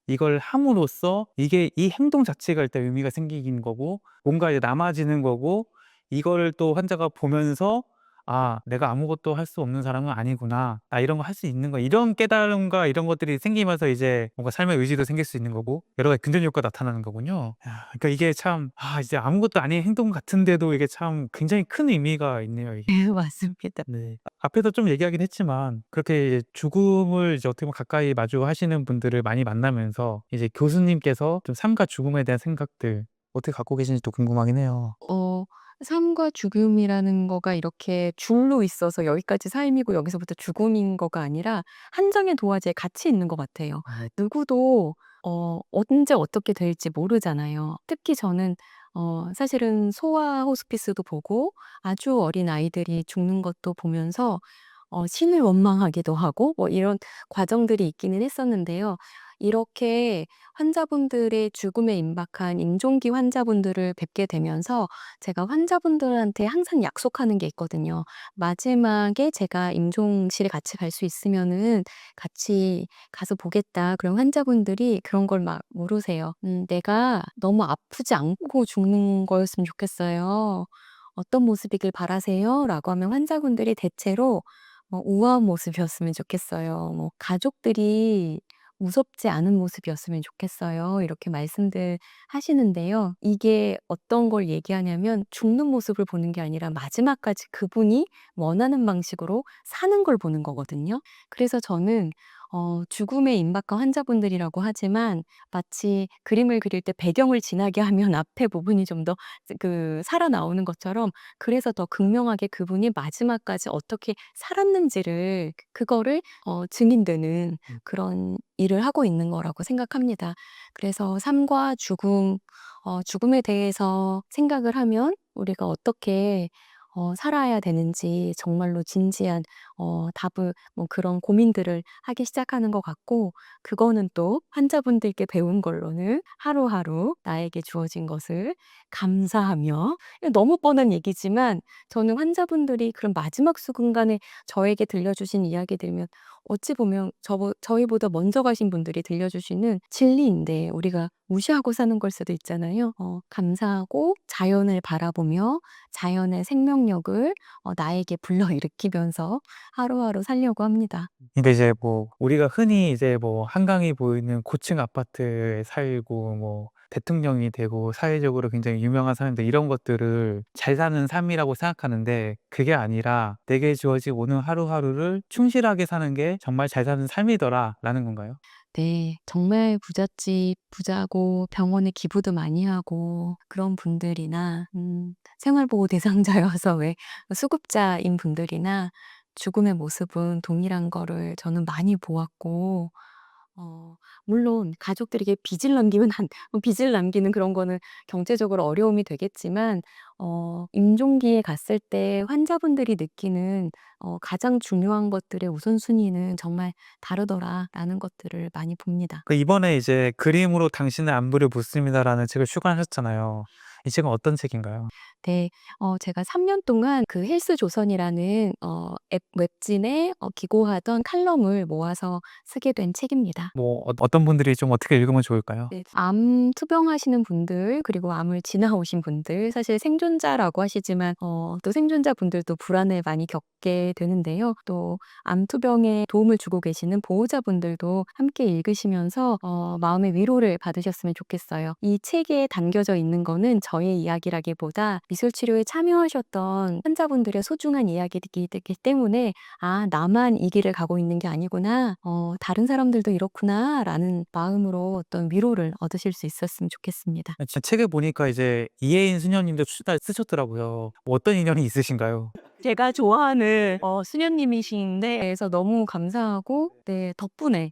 이걸 함으로써 이게 이 행동 자체가 일단 의미가 생기는 거고 뭔가 이제 남아지는 거고 이거를 또 환자가 보면서 '아 내가 아무것도 할 수 없는 사람은 아니구나. 나 이런 거 할 수 있는 거.' 이런 깨달음과 이런 것들이 생기면서 이제 뭔가 삶의 의지도 생길 수 있는 거고 여러 가지 긍정 효과가 나타나는 거군요. 야 그러니까 이게 참 이제 아무것도 아닌 행동 같은데도 이게 참 굉장히 큰 의미가 있네요 이게. 네, 맞습니다. 네. 앞에서 좀 얘기하긴 했지만 그렇게 이제 죽음을 이제 어떻게 보면 가까이 마주하시는 분들을 많이 만나면서 이제 교수님께서 좀 삶과 죽음에 대한 생각들 어떻게 갖고 계신지 또 궁금하긴 해요. 어 삶과 죽음이라는 거가 이렇게 줄로 있어서 여기까지 삶이고 여기서부터 죽음인 거가 아니라 한 장의 도화지에 같이 있는 것 같아요. 누구도 언제 어떻게 될지 모르잖아요. 특히 저는 사실은 소아 호스피스도 보고 아주 어린 아이들이 죽는 것도 보면서 신을 원망하기도 하고 뭐 이런 과정들이 있기는 했었는데요. 이렇게 환자분들의 죽음에 임박한 임종기 환자분들을 뵙게 되면서 제가 환자분들한테 항상 약속하는 게 있거든요. 마지막에 제가 임종실에 같이 갈 수 있으면은 "같이 가서 보겠다." 그럼 환자분들이 그런 걸 막 물으세요. "내가 너무 아프지 않고 죽는 거였으면 좋겠어요. 어떤 모습이길 바라세요?" 라고 하면 환자분들이 대체로 우아한 모습이었으면 좋겠어요. 뭐 가족들이 무섭지 않은 모습이었으면 좋겠어요. 이렇게 말씀들 하시는데요. 이게 어떤 걸 얘기하냐면 죽는 모습을 보는 게 아니라 마지막까지 그분이 원하는 방식으로 사는 걸 보는 거거든요. 그래서 저는 죽음에 임박한 환자분들이라고 하지만 마치 그림을 그릴 때 배경을 진하게 하면 앞에 부분이 좀 더 살아나오는 것처럼 그래서 더 극명하게 그분이 마지막까지 어떻게 살았는지를 그거를 증인되는 그런 일을 하고 있는 거라고 생각합니다. 그래서 삶과 죽음, 죽음에 대해서 생각을 하면 우리가 어떻게 살아야 되는지 정말로 진지한 답을 뭐 그런 고민들을 하기 시작하는 것 같고 그거는 또 환자분들께 배운 걸로는 하루하루 나에게 주어진 것을 감사하며 이거 너무 뻔한 얘기지만 저는 환자분들이 그런 마지막 순간에 저에게 들려주신 이야기 들으면 어찌 보면 저희보다 먼저 가신 분들이 들려주시는 진리인데 우리가 무시하고 사는 걸 수도 있잖아요. 감사하고 자연을 바라보며 자연의 생명력을 나에게 불러일으키면서 하루하루 살려고 합니다. 그러니까 이제 뭐 우리가 흔히 이제 뭐 한강이 보이는 고층 아파트에 살고 뭐 대통령이 되고 사회적으로 굉장히 유명한 사람들 이런 것들을 잘 사는 삶이라고 생각하는데 그게 아니라 '내게 주어진 오늘 하루하루를 충실하게 사는 게 정말 잘 사는 삶이더라.'라는 건가요? 네. 정말 부잣집 부자고 병원에 기부도 많이 하고 그런 분들이나 생활보호 대상자여서 왜 수급자인 분들이나 죽음의 모습은 동일한 거를 저는 많이 보았고 어 물론 가족들에게 빚을 남기는 그런 거는 경제적으로 어려움이 되겠지만 임종기에 갔을 때 환자분들이 느끼는 가장 중요한 것들의 우선순위는 정말 다르더라라는 것들을 많이 봅니다. 그 이번에 이제 '그림으로 당신의 안부를 묻습니다.'라는 책을 출간하셨잖아요. 이 책은 어떤 책인가요? 네. 제가 3년 동안 그 헬스 조선이라는 앱 웹진에 기고하던 칼럼을 모아서 쓰게 된 책입니다. 뭐 어떤 분들이 좀 어떻게 읽으면 좋을까요? 네. 암 투병하시는 분들 그리고 암을 지나오신 분들 사실 생존자라고 하시지만 또 생존자분들도 불안을 많이 겪게 되는데요. 또 암 투병에 도움을 주고 계시는 보호자분들도 함께 읽으시면서 마음의 위로를 받으셨으면 좋겠어요. 이 책에 담겨져 있는 거는 저의 이야기라기보다 미술 치료에 참여하셨던 환자분들의 소중한 이야기이기 때문에 '아 나만 이 길을 가고 있는 게 아니구나. 다른 사람들도 이렇구나.'라는 마음으로 어떤 위로를 얻으실 수 있었으면 좋겠습니다. 진짜 책을 보니까 이제 이혜인 수녀님도 쓰셨더라고요. 뭐 어떤 인연이 있으신가요? 제가 좋아하는 수녀님이신데 그래서 너무 감사하고 네 덕분에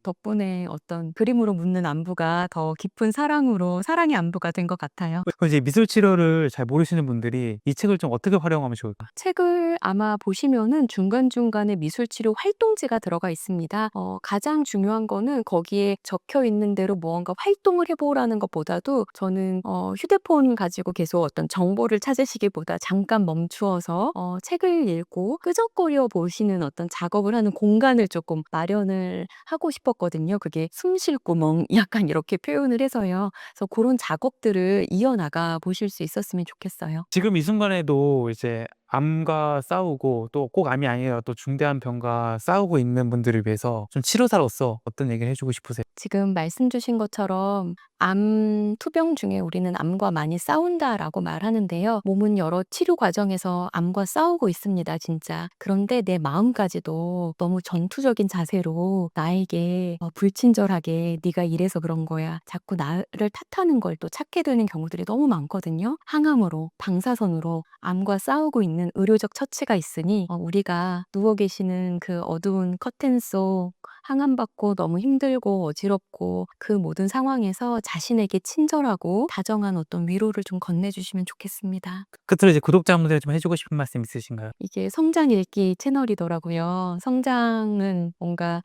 어떤 그림으로 묻는 안부가 더 깊은 사랑의 안부가 된 것 같아요. 그럼 이제 미술 치료를 잘 모르시는 분들이 이 책을 좀 어떻게 활용하면 좋을까? 책을 아마 보시면은 중간중간에 미술치료 활동지가 들어가 있습니다. 가장 중요한 거는 거기에 적혀 있는 대로 무언가 활동을 해 보라는 것보다도 저는 휴대폰 가지고 계속 어떤 정보를 찾으시기보다 잠깐 멈추어서 책을 책을 읽고 끄적거려 보시는 어떤 작업을 하는 공간을 조금 마련을 하고 싶었거든요. 그게 숨 쉴 구멍 약간 이렇게 표현을 해서요. 그래서 고런 작업들을 이어나가 보실 수 있었으면 좋겠어요. 지금 이 순간에도 이제 암과 싸우고 또 꼭 암이 아니라 또 중대한 병과 싸우고 있는 분들을 위해서 좀 치료사로서 어떤 얘기를 해 주고 싶으세요? 지금 말씀 주신 것처럼 암 투병 중에 우리는 암과 많이 싸운다라고 말하는데요. 몸은 여러 치료 과정에서 암과 싸우고 있습니다, 진짜. 그런데 내 마음까지도 너무 전투적인 자세로 나에게 불친절하게 네가 이래서 그런 거야. 자꾸 나를 탓하는 걸 또 찾게 되는 경우들이 너무 많거든요. 항암으로, 방사선으로 암과 싸우고 있는 의료적 처치가 있으니 우리가 누워 계시는 그 어두운 커튼 속 항암받고 너무 힘들고 어지럽고 그 모든 상황에서 자신에게 친절하고 다정한 어떤 위로를 좀 건네주시면 좋겠습니다. 끝으로 이제 구독자분들에게 좀 해 주고 싶은 말씀 있으신가요? 이게 성장 읽기 채널이더라고요. 성장은 뭔가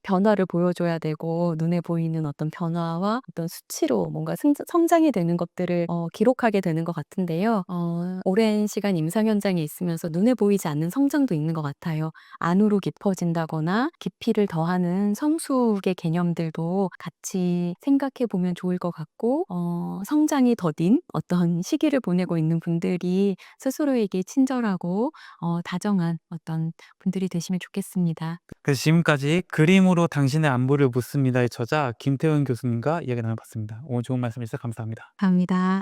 변화를 보여줘야 되고 눈에 보이는 어떤 변화와 어떤 수치로 뭔가 성장이 되는 것들을 기록하게 되는 것 같은데요. 오랜 시간 임상 현장에 있으면서 눈에 보이지 않는 성장도 있는 것 같아요. 안으로 깊어진다거나 깊이를 더하는 성숙의 개념들도 같이 생각해 보면 좋을 것 같고 성장이 더딘 어떤 시기를 보내고 있는 분들이 스스로에게 친절하고 다정한 어떤 분들이 되시면 좋겠습니다. 그래서 지금까지 그림으로 당신의 안부를 묻습니다의 저자 김태훈 교수님과 이야기 나눠봤습니다. 오늘 좋은 말씀 해주셔서 감사합니다. 감사합니다.